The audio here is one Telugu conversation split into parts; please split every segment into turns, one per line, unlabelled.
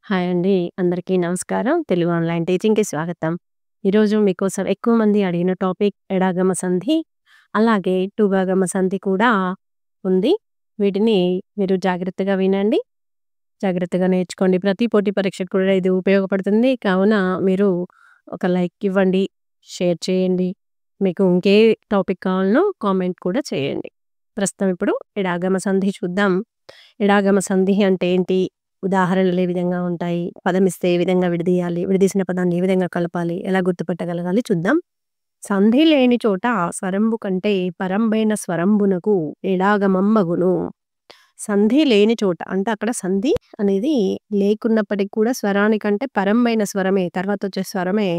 హాయ్ అండి. అందరికీ నమస్కారం. తెలుగు ఆన్‌లైన్ టీచింగ్‌కి స్వాగతం. ఈరోజు మీకోసం ఎక్కువ మంది అడిగిన టాపిక్ ఎడాగమ సంధి, అలాగే టుగాగమ సంధి కూడా ఉంది. వీటిని మీరు జాగ్రత్తగా వినండి. జాగ్రత్తగా నేర్చుకోండి. ప్రతి పోటీ పరీక్షకు కూడా ఇది ఉపయోగపడుతుంది. కావున మీరు ఒక లైక్ ఇవ్వండి, షేర్ చేయండి. మీకు ఇంకే టాపిక్ కావాలనో కామెంట్ కూడా చేయండి. ప్రస్తుతం ఇప్పుడు ఎడాగమ సంధి చూద్దాం. ఎడాగమ సంధి అంటే ఏంటి? ఉదాహరణలు ఏ విధంగా ఉంటాయి? పదమిస్తే ఏ విధంగా విడదీయాలి? విడదీసిన పదాన్ని ఏ విధంగా కలపాలి? ఎలా గుర్తుపట్టగలగాలి చూద్దాం. సంధి లేని చోట స్వరంబు కంటే పరంబైన స్వరంబునకు ఎడాగమంబగును. సంధి లేని చోట అంటే అక్కడ సంధి అనేది లేకున్నప్పటికి కూడా స్వరానికంటే పరంబైన స్వరమే తర్వాతొచ్చే స్వరమే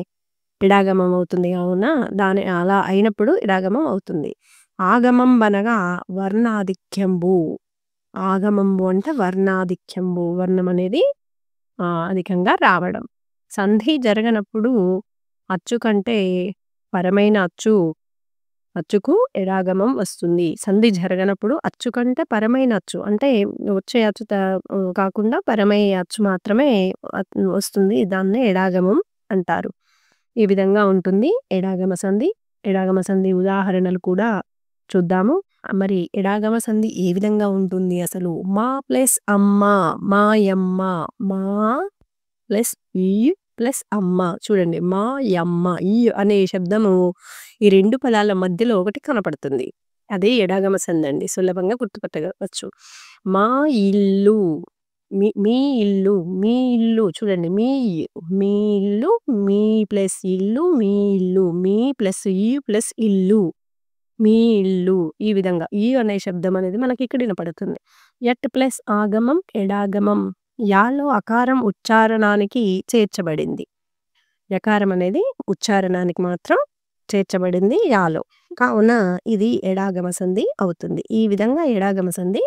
ఎడాగమం అవుతుంది కావున దాని అలా అయినప్పుడు ఎడాగమం అవుతుంది. ఆగమంబనగా వర్ణాధిక్యంబు. ఆగమంబు అంటే వర్ణాధిక్యంబు. వర్ణం అనేది అధికంగా రావడం. సంధి జరగనప్పుడు అచ్చు కంటే పరమైన అచ్చుకు ఎడాగమం వస్తుంది. సంధి జరగనప్పుడు అచ్చు కంటే పరమైన అచ్చు అంటే వచ్చే అచ్చు కాకుండా పరమయ్యే అచ్చు మాత్రమే వస్తుంది. దాన్నే ఎడాగమం అంటారు. ఈ విధంగా ఉంటుంది ఎడాగమ సంధి. ఎడాగమ సంధి ఉదాహరణలు కూడా చూద్దాము. మరి ఎడాగమ సంధి ఏ విధంగా ఉంటుంది అసలు? మా ప్లస్ అమ్మ, మాయమ్మ, మా ప్లస్ ఈ ప్లస్ అమ్మ. చూడండి మాయమ్మ. ఈ అనే శబ్దము ఈ 2 పదాల మధ్యలో ఒకటి కనపడుతుంది. అదే ఎడాగమ సంధి అండి. సులభంగా గుర్తుపట్టవచ్చు. మా ఇల్లు, మీ ఇల్లు, మీ ఇల్లు చూడండి మీ ఇల్లు, మీ ప్లస్ ఇల్లు, మీ ఇల్లు, మీ ప్లస్ ఈ ప్లస్ ఇల్లు, మీ ఇల్లు. ఈ విధంగా ఈ అనే శబ్దం అనేది మనకి ఇక్కడ వినపడుతుంది. At plus ఆగమం ఎడాగమం. యాలో అకారం ఉచ్చారణానికి చేర్చబడింది. యకారం అనేది ఉచ్చారణానికి మాత్రం చేర్చబడింది యాలో. కావున ఇది ఎడాగమ సంధి అవుతుంది. ఈ విధంగా ఎడాగమ సంధి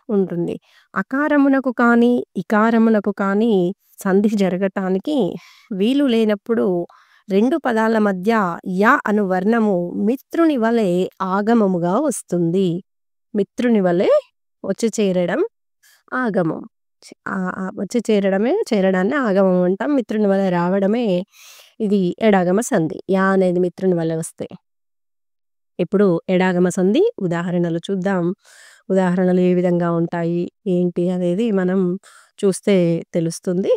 ఉంటుంది. అకారమునకు కానీ, ఇకారమునకు కానీ సంధి జరగటానికి వీలు లేనప్పుడు 2 పదాల మధ్య య అను వర్ణము మిత్రుని వలె ఆగమముగా వస్తుంది. మిత్రుని వలె వచ్చి చేరడం ఆగమం. వచ్చి చేరడాన్ని ఆగమం అంటాం. మిత్రుని వలె రావడమే ఇది ఎడాగమ సంధి. యా అనేది మిత్రుని వలె వస్తే. ఇప్పుడు ఎడాగమ సంధి ఉదాహరణలు చూద్దాం. ఉదాహరణలు ఏ విధంగా ఉంటాయి, ఏంటి అనేది మనం చూస్తే తెలుస్తుంది.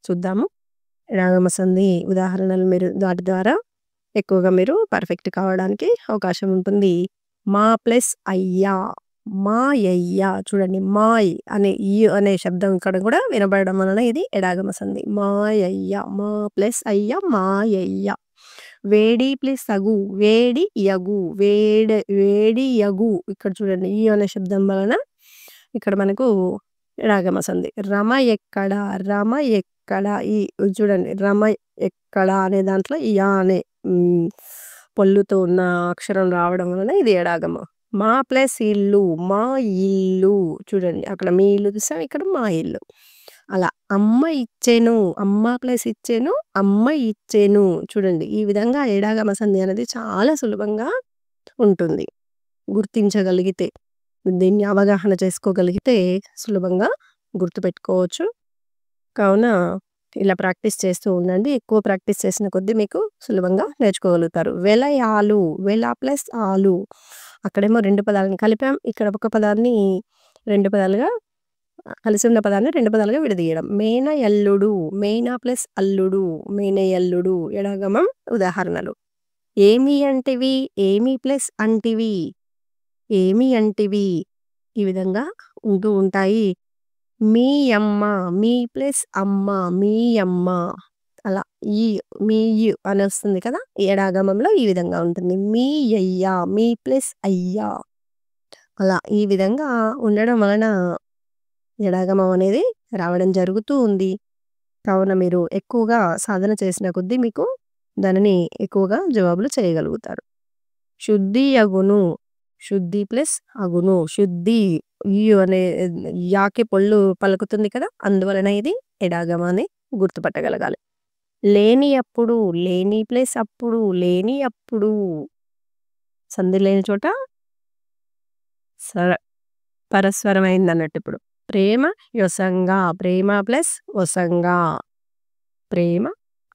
చూద్దాము. ఎడాగమ సంధి ఉదాహరణలు మీరు వాటి ద్వారా ఎక్కువగా మీరు పర్ఫెక్ట్ కావడానికి అవకాశం ఉంటుంది. మా ప్లస్ అయ్యా, మాయయ్య. చూడండి మాయ్ అనే ఈ అనే శబ్దం ఇక్కడ కూడా వినబడడం వలన ఇది ఎడాగమ సంధి. మాయయ్య, మా ప్లస్ అయ్య మాయయ్య. వేడి ప్లస్ అగు, వేడి యగు, వేడి యగు. ఇక్కడ చూడండి ఈ అనే శబ్దం వలన ఇక్కడ మనకు ఎడాగమ సంధి. రమ ఎక్కడ, రమ ఎక్కడ. ఈ చూడండి రమ ఎక్కడ అనే దాంట్లో యా అనే పొల్లుతో ఉన్న అక్షరం రావడం వలన ఇది ఎడాగమ. మా ప్లస్ ఇల్లు, మా ఇల్లు. చూడండి అక్కడ మీ ఇల్లు చూసాం, ఇక్కడ మా ఇల్లు. అలా అమ్మ ఇచ్చెను, అమ్మ ప్లస్ ఇచ్చెను, అమ్మ ఇచ్చెను. చూడండి ఈ విధంగా ఎడాగమ సంధి అనేది చాలా సులభంగా ఉంటుంది. గుర్తించగలిగితే, దీన్ని అవగాహన చేసుకోగలిగితే సులభంగా గుర్తుపెట్టుకోవచ్చు. కావున ఇలా ప్రాక్టీస్ చేస్తూ ఉండండి. ఎక్కువ ప్రాక్టీస్ చేసిన కొద్దీ మీకు సులభంగా నేర్చుకోగలుగుతారు. వెలయాలు, వెల ప్లస్ ఆలు. అక్కడేమో 2 పదాలను కలిపాం. ఇక్కడ ఒక పదాన్ని 2 పదాలుగా కలిసి ఉన్న పదాన్ని 2 పదాలుగా విడదీయడం. మేనయల్లుడు, మేన ప్లస్ అల్లుడు, మేనయల్లుడు. ఎడాగమం ఉదాహరణలు. ఏమి అంటివి, ఏమి ప్లస్ అంటివి, ఏమి అంటివి. ఈ విధంగా ఉంటూ ఉంటాయి. మీ అమ్మ, మీ ప్లస్ అమ్మ, మీ అమ్మ. అలా ఈ మీ అని వస్తుంది కదా, ఎడాగమంలో ఈ విధంగా ఉంటుంది. మీ అయ్య, మీ ప్లస్ అయ్య. అలా ఈ విధంగా ఉండడం వలన ఎడాగమం అనేది రావడం జరుగుతూ ఉంది. కావున మీరు ఎక్కువగా సాధన చేసిన కొద్దీ మీకు దానిని ఎక్కువగా జవాబులు చేయగలుగుతారు. శుద్ధి అగును, శుద్ధి ప్లస్ అగును. శుద్ధి ఈ అనే యాకి పొల్లు పలుకుతుంది కదా, అందువలన ఇది ఎడాగమాన్ని గుర్తుపట్టగలగాలి. లేని అప్పుడు, లేని ప్లస్ అప్పుడు, లేని అప్పుడు. సంధి లేని చోట పరస్వరం అయింది అన్నట్టు ఇప్పుడు. ప్రేమ యొసంగా. ప్రేమ ప్లస్ ఒసంగా. ప్రేమ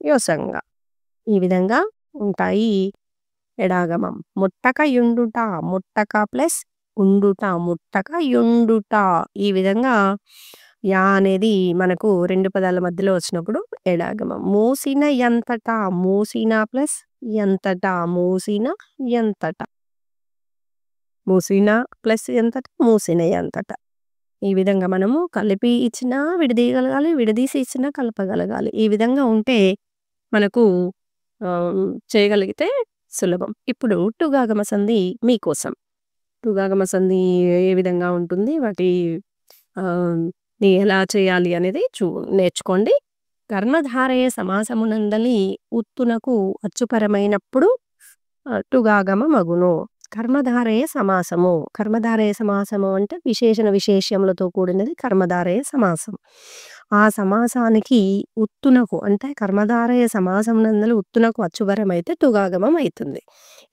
యొసంగా. ఈ విధంగా ఉంటాయి ఎడాగమం. ముట్టక యుండుట. ముట్టక ప్లస్ ఉండుట. ముట్టక యుండుట. ఈ విధంగా యా అనేది మనకు 2 పదాల మధ్యలో వచ్చినప్పుడు ఎడాగమం. మూసిన ఎంతట. మూసిన ప్లస్ ఎంతట. మూసిన ఎంతట. మూసిన ప్లస్ ఎంతట. మూసిన ఎంతట. ఈ విధంగా మనము కలిపి ఇచ్చినా విడదీయగలగాలి. విడదీసి ఇచ్చినా కలపగలగాలి. ఈ విధంగా ఉంటే మనకు చేయగలిగితే సులభం. ఇప్పుడు టుగాగమ సంధి మీకోసం. టుగాగమ సంధి ఏ విధంగా ఉంటుంది? వాటి ని ఎలా చేయాలి అనేది నేర్చుకోండి. కర్మధారయ సమాసమునందలి ఉత్తునకు అచ్చుపరమైనప్పుడు టుగాగమ మగును. కర్మధారయ సమాసము. కర్మధారయ సమాసము అంటే విశేషణ విశేష్యములతో కూడినది కర్మధారయ సమాసం. ఆ సమాసానికి ఉత్తునకు అంటే కర్మధారయ సమాసమునందలి ఉత్తునకు అచ్చుపరమైతే టుగాగమం అయితుంది.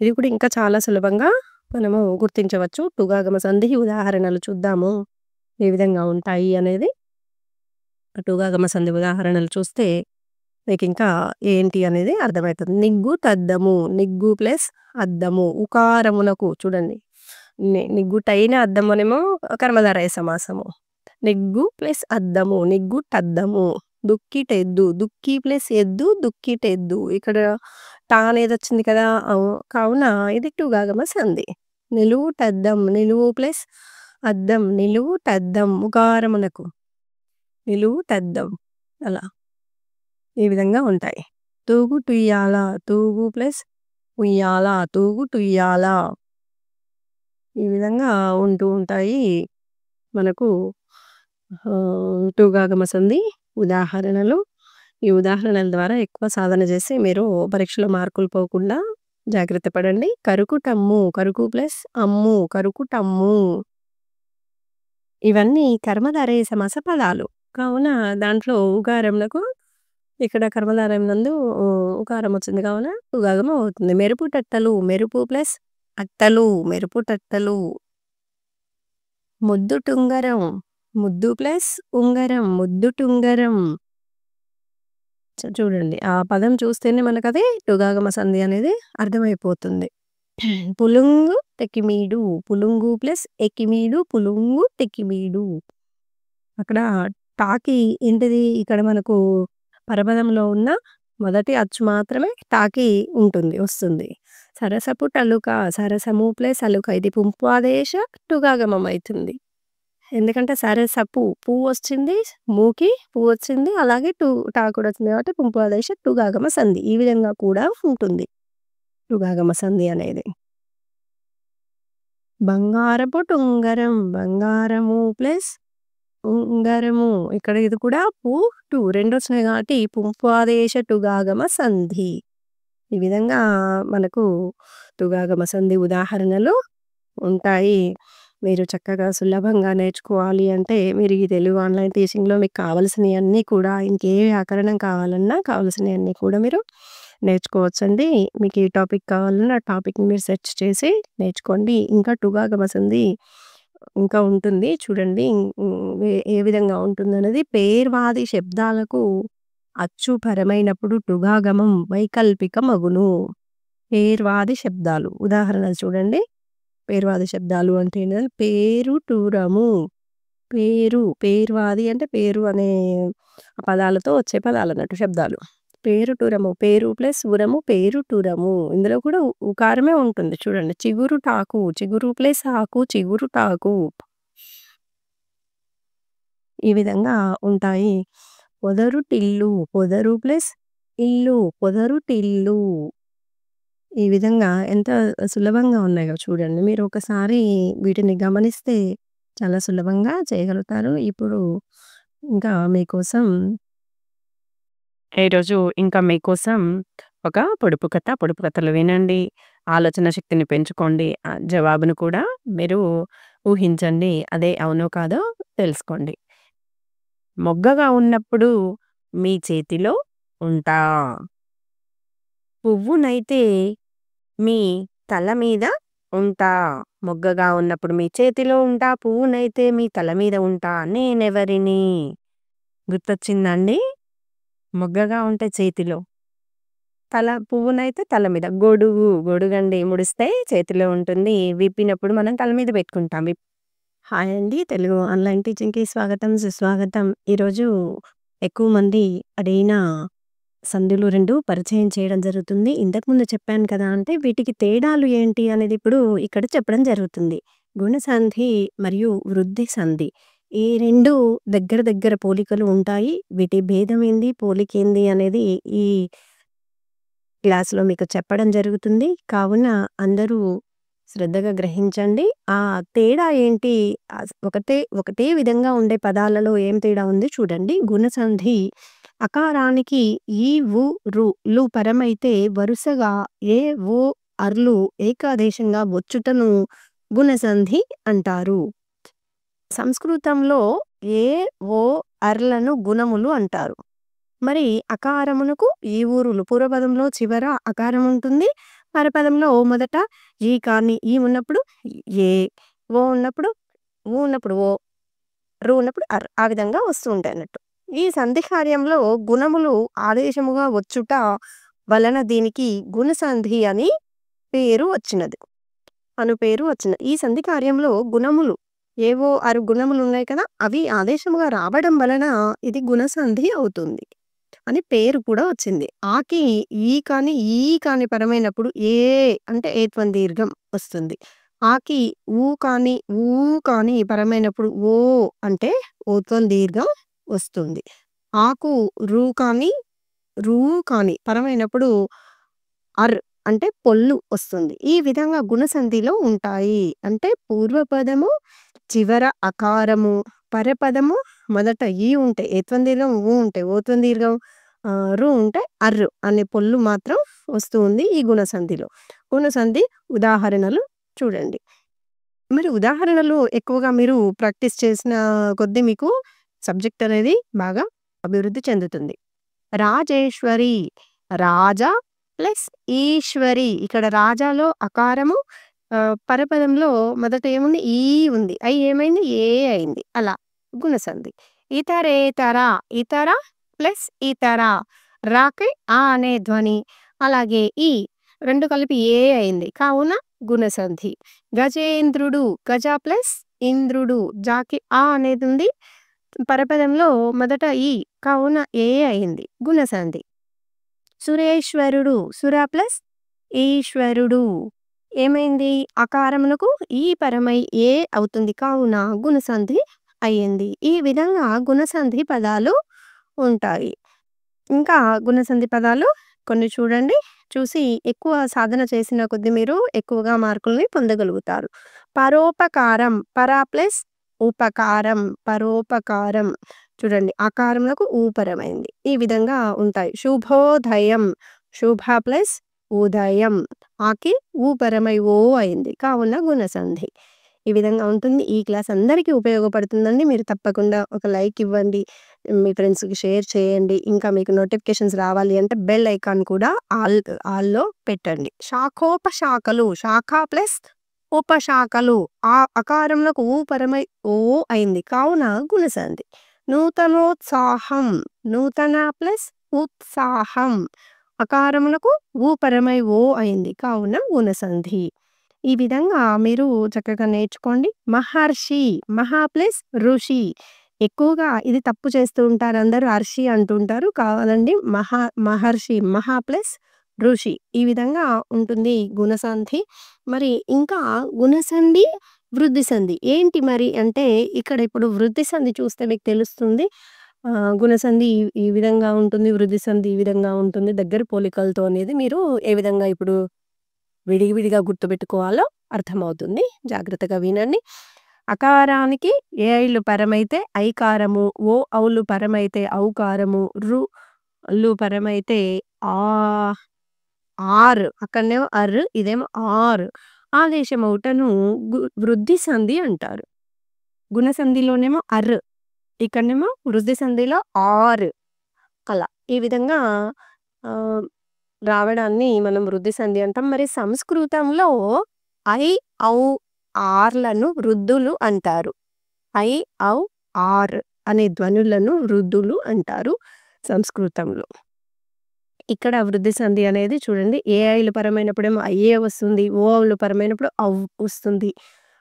ఇది కూడా ఇంకా చాలా సులభంగా మనము గుర్తించవచ్చు. టుగాగమ సంధి ఉదాహరణలు చూద్దాము. ఏ విధంగా ఉంటాయి అనేది. టుగాగమ సంధి ఉదాహరణలు చూస్తే మీకింకా ఏంటి అనేది అర్థమవుతుంది. నిగ్గు తద్దము. నిగ్గు ప్లస్ అద్దము. ఉకారమునకు చూడండి. నిగ్గుటైన అద్దమునేమో కర్మధారయ సమాసము. నిగ్గు ప్లస్ అద్దము. నిగ్గుటద్దము. దుక్కిటెద్దు. దుక్కి ప్లస్ ఎద్దు. దుక్కిటెద్దు. ఇక్కడ టా అనేది వచ్చింది కదా! కావున ఇది టుగాగమ సంధి. నిలువుటద్దం. నిలువు ప్లస్ అద్దం. నిలువుటద్దం. ఉకారమునకు. నిలువుటద్దం. అలా. ఈ విధంగా ఉంటాయి. తూగుటుయ్యాల. తూగు ప్లస్ ఉయ్యాల. తూగుటుయ్యాల. ఈ విధంగా ఉంటూ ఉంటాయి మనకు టుగాగమ సంధి ఉదాహరణలు. ఈ ఉదాహరణల ద్వారా ఎక్కువ సాధన చేసి మీరు పరీక్షలో మార్కులు పోకుండా జాగ్రత్త పడండి. కరుకుటమ్ము. కరుకు ప్లస్ అమ్ము. కరుకుటమ్ము. ఇవన్నీ కర్మధారయ సమాస పదాలు. కావున దాంట్లో ఉకారమునకు ఇక్కడ కర్మధారయం నందు ఉకారం వచ్చింది కావున టుగాగమం అవుతుంది. మెరుపుటట్టలు. మెరుపు ప్లస్ అట్టలు. మెరుపుటట్టలు. ముద్దుటుంగరం. ముద్దు ప్లస్ ఉంగరం. ముద్దుటుంగరం. చూడండి ఆ పదం చూస్తేనే మనకది టుగాగమ సంధి అనేది అర్థమైపోతుంది. పులుంగు తెకిమీడు. పులుంగు ప్లస్ ఎకిమీడు. పులుంగు తెకిమీడు. అక్కడ టాకి ఏంటిది? ఇక్కడ మనకు పరపదంలో ఉన్న మొదటి అచ్చు మాత్రమే టాకి ఉంటుంది, వస్తుంది. సరసపు టలుక. సరసము ప్లస్ అలుక. ఇది పుంపాదేశ టుగాగమం అవుతుంది. ఎందుకంటే సరసపు పువ్వు వచ్చింది, మూకి పువ్వు వచ్చింది, అలాగే టా కూడా వచ్చింది కాబట్టి పుంపాదేశ టుగాగమ సంధి. ఈ విధంగా కూడా ఉంటుంది టుగాగమ సంధి అనేది. బంగారపు టుంగరం. బంగారము ప్లస్ ఉంగరము. ఇక్కడ ఇది కూడా పు టు రెండు వచ్చినాయి కాబట్టి పుంపాదేశ టుగాగమ సంధి. ఈ విధంగా మనకు టుగాగమ సంధి ఉదాహరణలు ఉంటాయి. మీరు చక్కగా సులభంగా నేర్చుకోవాలి అంటే మీరు ఈ తెలుగు ఆన్లైన్ టీచింగ్‌లో మీకు కావాల్సినయన్నీ కూడా ఇంకే వ్యాకరణం కావాలన్నా కావాల్సినయన్నీ కూడా మీరు నేర్చుకోవచ్చండి. మీకు ఏ టాపిక్ కావాలన్నా ఆ టాపిక్‌ని మీరు సెర్చ్ చేసి నేర్చుకోండి. ఇంకా టుగాగమ సంధి ఇంకా ఉంటుంది చూడండి. ఏ విధంగా ఉంటుందనేది. పేర్వాది శబ్దాలకు అచ్చు పరమైనప్పుడు టుగాగమం వైకల్పికమగును. పేర్వాది శబ్దాలు ఉదాహరణలు చూడండి. పేర్వాది శబ్దాలు అంటే ఏంటంటే పేరుటూరము. పేరు పేర్వాది అంటే పేరు అనే పదాలతో వచ్చే పదాలన్నట్టు శబ్దాలు. పేరుటూరము. పేరు ప్లస్ ఉరము. పేరుటూరము. ఇందులో కూడా ఉకారమే ఉంటుంది చూడండి. చిగురుటాకు. చిగురు ప్లస్ ఆకు. చిగురుటాకు. ఈ విధంగా ఉంటాయి. పొదరుటిల్లు. పొదరు ప్లస్ ఇల్లు. పొదరుటిల్లు. ఈ విధంగా ఎంత సులభంగా ఉన్నాయో చూడండి. మీరు ఒకసారి వీటిని గమనిస్తే చాలా సులభంగా చేయగలుగుతారు. ఇప్పుడు ఇంకా మీకోసం ఈరోజు ఇంకా మీకోసం ఒక పొడుపు కథ. పొడుపు కథలు వినండి. ఆలోచన శక్తిని పెంచుకోండి. జవాబును కూడా మీరు ఊహించండి. అదే అవునో కాదో తెలుసుకోండి. మొగ్గగా ఉన్నప్పుడు మీ చేతిలో ఉంటా. పువ్వునైతే మీ తల మీద ఉంటా. మొగ్గగా ఉన్నప్పుడు మీ చేతిలో ఉంటా. పువ్వునైతే మీ తల మీద ఉంటా. నేనెవరిని? గుర్తొచ్చిందా అండి? మొగ్గగా ఉంటే చేతిలో. పువ్వునైతే తల మీద. గొడుగండి. ముడిస్తే చేతిలో ఉంటుంది. విప్పినప్పుడు మనం తల మీద పెట్టుకుంటాం. హాయ్ అండి. తెలుగు ఆన్‌లైన్ టీచింగ్‌కి స్వాగతం, సుస్వాగతం. ఈరోజు ఎక్కువ మంది అడిగిన సందులు 2 పరిచయం చేయడం జరుగుతుంది. ఇంతకుముందు చెప్పాను కదా! అంటే వీటికి తేడాలు ఏంటి అనేది ఇప్పుడు ఇక్కడ చెప్పడం జరుగుతుంది. గుణసంధి మరియు వృద్ధి సంధి. ఈ 2 దగ్గర దగ్గర పోలికలు ఉంటాయి. వీటి భేదం ఏంది, పోలికేంది అనేది ఈ క్లాస్‌లో మీకు చెప్పడం జరుగుతుంది. కావున అందరూ శ్రద్ధగా గ్రహించండి. ఆ తేడా ఏంటి? ఒకటే విధంగా ఉండే పదాలలో ఏం తేడా ఉంది చూడండి. గుణసంధి అకారానికి ఈ, ఉ, లు పరమైతే వరుసగా ఏ, ఓ, అర్లు ఏకాదేశంగా వచ్చుటను గుణసంధి అంటారు. సంస్కృతంలో ఏ, ఓ, అర్లను గుణములు అంటారు. మరి అకారమునకు ఈ ఊరులు పూర్వపదంలో చివర అకారం ఉంటుంది. పరపదంలో మొదట ఈ కానీ ఈ ఉన్నప్పుడు ఏ, ఓ ఉన్నప్పుడు ఓ, రు ఉన్నప్పుడు అర్. ఆ విధంగా వస్తూ ఉంటాయన్నట్టు. ఈ సంధి కార్యంలో గుణములు ఆదేశముగా వచ్చుట వలన దీనికి గుణసంధి అని పేరు వచ్చినది. ఈ సంధి కార్యంలో గుణములు ఏవో 6 గుణములు ఉన్నాయి కదా! అవి ఆదేశముగా రావడం వలన ఇది గుణసంధి అవుతుంది అని పేరు కూడా వచ్చింది. ఆకి ఈ కానీ పరమైనప్పుడు ఏ అంటే ఏత్వం దీర్ఘం వస్తుంది. ఆకి ఊ కానీ పరమైనప్పుడు ఓ అంటే ఓత్వం దీర్ఘం వస్తుంది. ఆకు రు కానీ పరమైనప్పుడు అర్ అంటే పొల్లు వస్తుంది. ఈ విధంగా గుణసంధిలో ఉంటాయి. అంటే పూర్వపదము చివర అకారము, పరపదము మొదట ఈ ఉంటే ఏత్వం దీర్ఘం, ఊ ఉంటే ఓత్వం దీర్ఘం, రు ఉంటే అర్రు అనే పొల్లు మాత్రం వస్తూ ఉంది ఈ గుణసంధిలో. గుణసంధి ఉదాహరణలు చూడండి. మరి ఉదాహరణలు ఎక్కువగా మీరు ప్రాక్టీస్ చేసిన కొద్దీ మీకు సబ్జెక్ట్ అనేది బాగా అభివృద్ధి చెందుతుంది. రాజేశ్వరి, రాజా ప్లస్ ఈశ్వరి. ఇక్కడ రాజాలో అకారము, పరపదంలో మొదట ఏముంది? ఈ ఉంది. ఏమైంది? ఏ అయింది. అలా గుణసంధి. ఇతర ప్లస్ ఇతర. రాకి ఆ అనే ధ్వని. అలాగే ఈ 2 కలిపి ఏ అయింది. కావున గుణసంధి. గజేంద్రుడు, గజ ప్లస్ ఇంద్రుడు. జాకి ఆ అనేది ఉంది. పరపదంలో మొదట ఈ కావున ఏ అయింది. గుణసంధి. సురేశ్వరుడు, సుర ప్లస్ ఈశ్వరుడు. ఏమైంది? అకారమునకు ఈ పరమై ఏ అవుతుంది. కావున గుణసంధి అయ్యింది. ఈ విధంగా గుణసంధి పదాలు ఉంటాయి. ఇంకా గుణసంధి పదాలు కొన్ని చూడండి. చూసి ఎక్కువ సాధన చేసిన కొద్దీ మీరు ఎక్కువగా మార్కుల్ని పొందగలుగుతారు. పరోపకారం, పర ప్లస్ ఉపకారం, పరోపకారం. చూడండి అకారమునకు ఊ పరమైంది. ఈ విధంగా ఉంటాయి. శుభోదయం, శుభ ప్లస్ ఉదయం. ఆకి ఊ పరమై ఓ అయింది. కావున గుణసంధి. ఈ విధంగా ఉంటుంది. ఈ క్లాస్ అందరికీ ఉపయోగపడుతుందండి. మీరు తప్పకుండా ఒక లైక్ ఇవ్వండి. మీ ఫ్రెండ్స్‌కి షేర్ చేయండి. ఇంకా మీకు నోటిఫికేషన్స్ రావాలి అంటే బెల్ ఐకాన్ కూడా ఆల్‌లో పెట్టండి. శాఖోపశాఖలు, శాఖ ప్లస్ ఉపశాఖలు. ఆ అకారమునకు ఊ పరమై ఓ అయింది. కావున గుణసంధి. నూతనోత్సాహం, నూతన ప్లస్ ఉత్సాహం. అకారమునకు ఊ పరమై ఓ అయింది. కావున గుణసంధి. ఈ విధంగా మీరు చక్కగా నేర్చుకోండి. మహర్షి, మహా ప్లస్ ఋషి. ఎక్కువగా ఇది తప్పు చేస్తూ ఉంటారు. అందరూ అర్షి అంటుంటారు. కావాలండి మహర్షి, మహా ప్లస్ ఋషి. ఈ విధంగా ఉంటుంది గుణసంధి. మరి ఇంకా గుణసంధి, వృద్ధి సంధి. ఏంటి మరి అంటే ఇక్కడ ఇప్పుడు వృద్ధి సంధి చూస్తే మీకు తెలుస్తుంది. గుణసంధి ఈ విధంగా ఉంటుంది. వృద్ధి సంధి ఈ విధంగా ఉంటుంది. దగ్గర పోలికలతో అనేది మీరు ఏ విధంగా ఇప్పుడు విడివిడిగా గుర్తుపెట్టుకోవాలో అర్థమవుతుంది. జాగ్రత్తగా వినండి. అకారానికి ఏ ఐలు పరమైతే ఐకారము, ఓ ఔలు పరమైతే ఔకారము, లు పరమైతే ఆర్. అక్కడనేమో అర్, ఇదేమో ఆర్. ఆదేశమవుటను వృద్ధి సంధి అంటారు. గుణసంధిలోనేమో అర్, ఇక్కడనేమో వృద్ధి సంధిలో ఆర్. అలా ఈ విధంగా రావడాన్ని మనం వృద్ధి సంధి అంటాం. మరి సంస్కృతంలో ఐ, ఔ, ఆర్లను వృద్ధులు అంటారు. ఐ, ఔ, ఆర్ అనే ధ్వనులను వృద్ధులు అంటారు సంస్కృతంలో. ఇక్కడ వృద్ధి సంధి అనేది చూడండి ఏఐలు పరమైనప్పుడేమో ఐఏ వస్తుంది. ఓఐలు పరమైనప్పుడు ఔ వస్తుంది.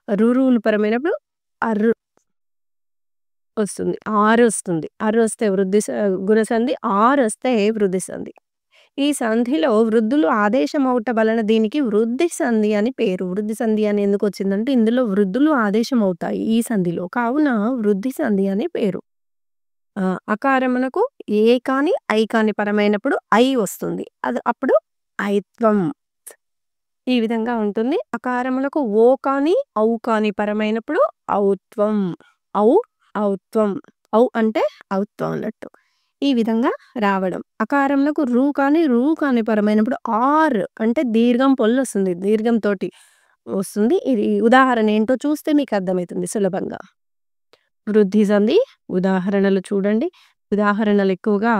రురువులు పరమైనప్పుడు అర్రు వస్తుంది. ఆర్ వస్తుంది. అర్ వస్తే గుణసంధి, ఆర్ వస్తే వృద్ధి సంధి. ఈ సంధిలో వృద్ధులు ఆదేశమౌట వలన దీనికి వృద్ధి సంధి అని పేరు. వృద్ధి సంధి అని ఎందుకొచ్చిందంటే ఇందులో వృద్ధులు ఆదేశమవుతాయి ఈ సంధిలో. కావున వృద్ధి సంధి అని పేరు. అకారమునకు ఏ కాని, ఐ కాని పరమైనప్పుడు ఐ వస్తుంది. అప్పుడు ఐత్వం. ఈ విధంగా ఉంటుంది. అకారములకు ఓ కాని, ఔ కాని పరమైనప్పుడు ఔత్వం. ఔ, ఔత్వం. ఔ అంటే ఔత్వం అన్నట్టు. ఈ విధంగా రావడం. అకారములకు రు కాని, రు కాని పరమైనప్పుడు ఆర్ అంటే దీర్ఘం పొల్లొస్తుంది. దీర్ఘంతోటి వస్తుంది. ఇది ఉదాహరణ ఏంటో చూస్తే మీకు అర్థమవుతుంది సులభంగా. వృద్ధి సంధి ఉదాహరణలు చూడండి. ఉదాహరణలు ఎక్కువగా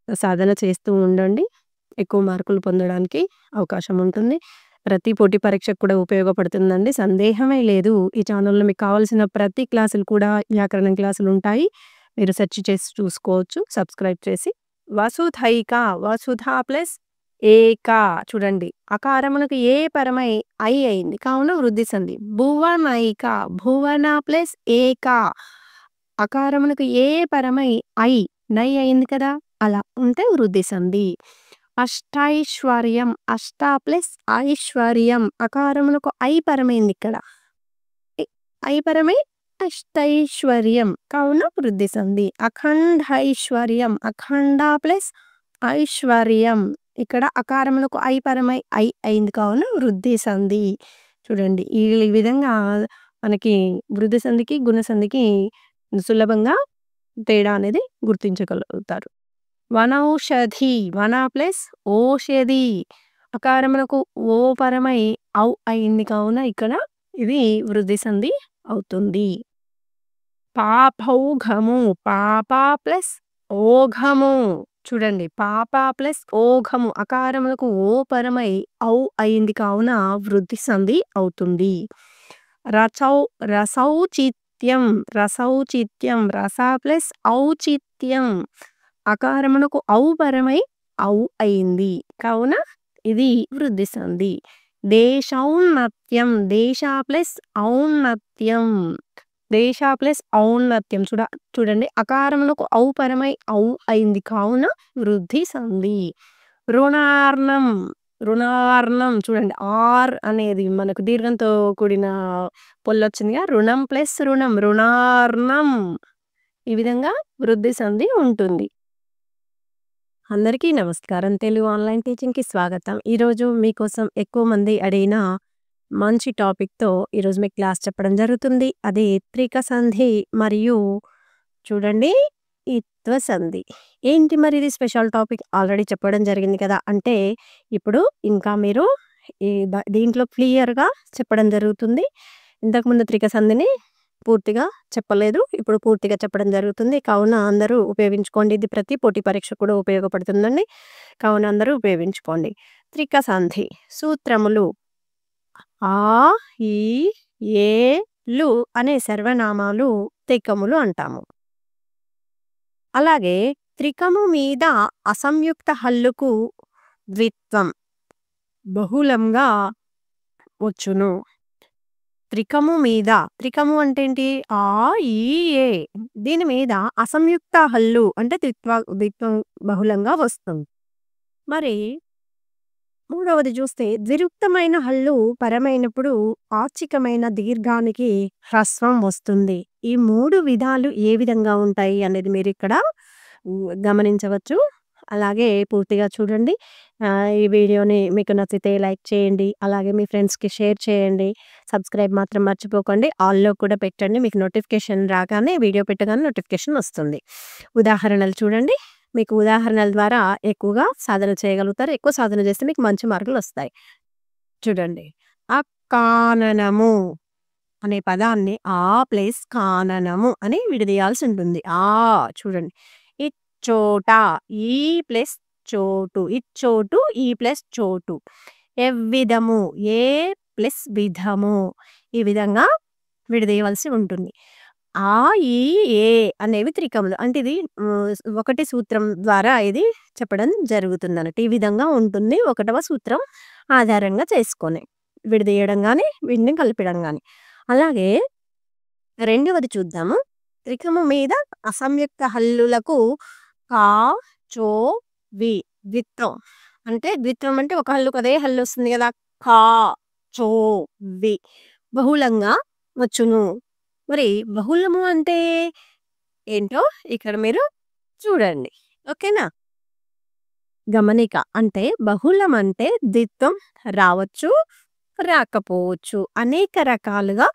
సాధన చేస్తూ ఉండండి. ఎక్కువ మార్కులు పొందడానికి అవకాశం ఉంటుంది. ప్రతి పోటీ పరీక్షకు కూడా ఉపయోగపడుతుందండి. సందేహమే లేదు. ఈ ఛానల్‌లో మీకు కావాల్సిన ప్రతి క్లాసులు కూడా వ్యాకరణం క్లాసులు ఉంటాయి. మీరు సెర్చ్ చేసి చూసుకోవచ్చు సబ్స్క్రైబ్ చేసి. వసుధైక వసుధ ప్లస్ ఏక చూడండి. అకారమునకు ఏ పరమై ఐ అయింది. కావున వృద్ధి సంధి. భువనైక భువన ప్లస్ ఏక అకారమునకు ఏ పరమై ఐ నై అయింది కదా అలా ఉంటే వృద్ధి సంధి. అష్టైశ్వర్యం అష్ట ప్లస్ ఐశ్వర్యం అకారమునకు ఐ పరమైంది ఇక్కడ. ఐ పరమై అష్టైశ్వర్యం కావున వృద్ధి సంధి. అఖండైశ్వర్యం అఖండ ప్లస్ ఐశ్వర్యం ఇక్కడ అకారములకు ఐ పరమై ఐ అయింది కావున వృద్ధి సంధి. చూడండి ఈ విధంగా మనకి వృద్ధి సంధికి గుణ సంధికి సులభంగా తేడా అనేది గుర్తించగలుగుతారు. వనౌషధి వన ప్లస్ ఓషధి అకారములకు ఓ పరమై ఔ అయింది కావున ఇక్కడ ఇది వృద్ధి సంధి అవుతుంది. పాపౌఘము పాప ప్లస్ ఓఘము చూడండి. పాప ప్లస్ ఓఘము అకారములకు ఓ పరమై ఔ అయింది కావున వృద్ధి సంధి అవుతుంది. రసౌచిత్యం రసౌచిత్యం రస ప్లస్ ఔచిత్యం అకారమునకు ఔ పరమై ఔ అయింది కావున ఇది వృద్ధి సంధి. దేశౌన్నత్యం దేశ ప్లస్ ఔన్నత్యం దేశ ప్లస్ ఔన్నత్యం చూడండి అకారమునకు ఔ పరమై ఔ అయింది కావున వృద్ధి సంధి. రుణార్ణం రుణార్ణం చూడండి. ఆర్ అనేది మనకు దీర్ఘంతో కూడిన పొల్లొచ్చిందిగా. రుణం ప్లస్ రుణం రుణార్ణం ఈ విధంగా వృద్ధి సంధి ఉంటుంది. అందరికీ నమస్కారం. తెలుగు ఆన్లైన్ టీచింగ్‌కి స్వాగతం. ఈరోజు మీకోసం ఎక్కువ మంది అడిగిన మంచి టాపిక్‌తో ఈరోజు మీకు క్లాస్ చెప్పడం జరుగుతుంది. అది త్రిక సంధి మరియు చూడండి ఇత్వ సంధి. ఏంటి మరి ఇది స్పెషల్ టాపిక్ ఆల్రెడీ చెప్పడం జరిగింది కదా! అంటే ఇప్పుడు ఇంకా మీరు దీంట్లో క్లియర్‌గా చెప్పడం జరుగుతుంది. ఇంతకుముందు త్రిక సంధిని పూర్తిగా చెప్పలేదు. ఇప్పుడు పూర్తిగా చెప్పడం జరుగుతుంది. కావున అందరూ ఉపయోగించుకోండి. ఇది ప్రతి పోటీ పరీక్షకు కూడా ఉపయోగపడుతుందండి. కావున అందరూ ఉపయోగించుకోండి. త్రిక సంధి సూత్రములు ఆ, ఈ, ఏ, లు అనే సర్వనామాలు త్రికములు అంటాము. అలాగే త్రికము మీద అసంయుక్త హల్లుకు ద్విత్వం బహుళంగా వచ్చును. త్రికము మీద త్రికము అంటే ఏంటి? ఆ, ఈ, ఏ దీని మీద అసంయుక్త హల్లు అంటే ద్విత్వం బహుళంగా వస్తుంది. మరి మూడవది చూస్తే ద్విరుక్తమైన హల్లు పరమైనప్పుడు ఆచికమైన దీర్ఘానికి హ్రస్వం వస్తుంది. ఈ 3 విధాలు ఏ విధంగా ఉంటాయి అనేది మీరు ఇక్కడ గమనించవచ్చు. అలాగే పూర్తిగా చూడండి. ఈ వీడియోని మీకు నచ్చితే లైక్ చేయండి. అలాగే మీ ఫ్రెండ్స్‌కి షేర్ చేయండి. సబ్స్క్రైబ్ మాత్రం మర్చిపోకండి. ఆల్‌లో కూడా పెట్టండి. మీకు నోటిఫికేషన్ రాగానే వీడియో పెట్టగానే నోటిఫికేషన్ వస్తుంది. ఉదాహరణలు చూడండి. మీకు ఉదాహరణల ద్వారా ఎక్కువగా సాధన చేయగలుగుతారు. ఎక్కువ సాధన చేస్తే మీకు మంచి మార్కులు వస్తాయి. చూడండి. అకాననము అనే పదాన్ని ఆ ప్లస్ కాననము అని విడదీయాల్సి ఉంటుంది. చూడండి. ఇచ్చోట ఈ ప్లస్ చోటు ఇచ్చోటు ఈ ప్లస్ చోటు. ఎవ్విధము ఏ ప్లస్ విధము. ఈ విధంగా విడదీయవలసి ఉంటుంది. ఆ, ఈ, ఏ అనేవి త్రికములు. అంటే ఇది ఒకటి సూత్రం ద్వారా ఇది చెప్పడం జరుగుతుందన్నట్టు. ఈ విధంగా ఉంటుంది 1వ సూత్రం ఆధారంగా చేసుకొని. విడదీయడం గాని, వీటిని కలపడం గాని. అలాగే రెండవది చూద్దాము. త్రికము మీద అసంయుక్త హల్లులకు కా, చో, వి ద్విత్వం. అంటే ద్విత్వం అంటే ఒక హల్లుకు అదే హల్లు వస్తుంది కదా! కా, చో, వి బహుళంగా వచ్చును. మరి బహుళము అంటే ఏంటో ఇక్కడ మీరు చూడండి. ఓకేనా? గమనిక. అంటే బహుళం అంటే ద్విత్వం రావచ్చు, రాకపోవచ్చు. అనేక రకాలుగా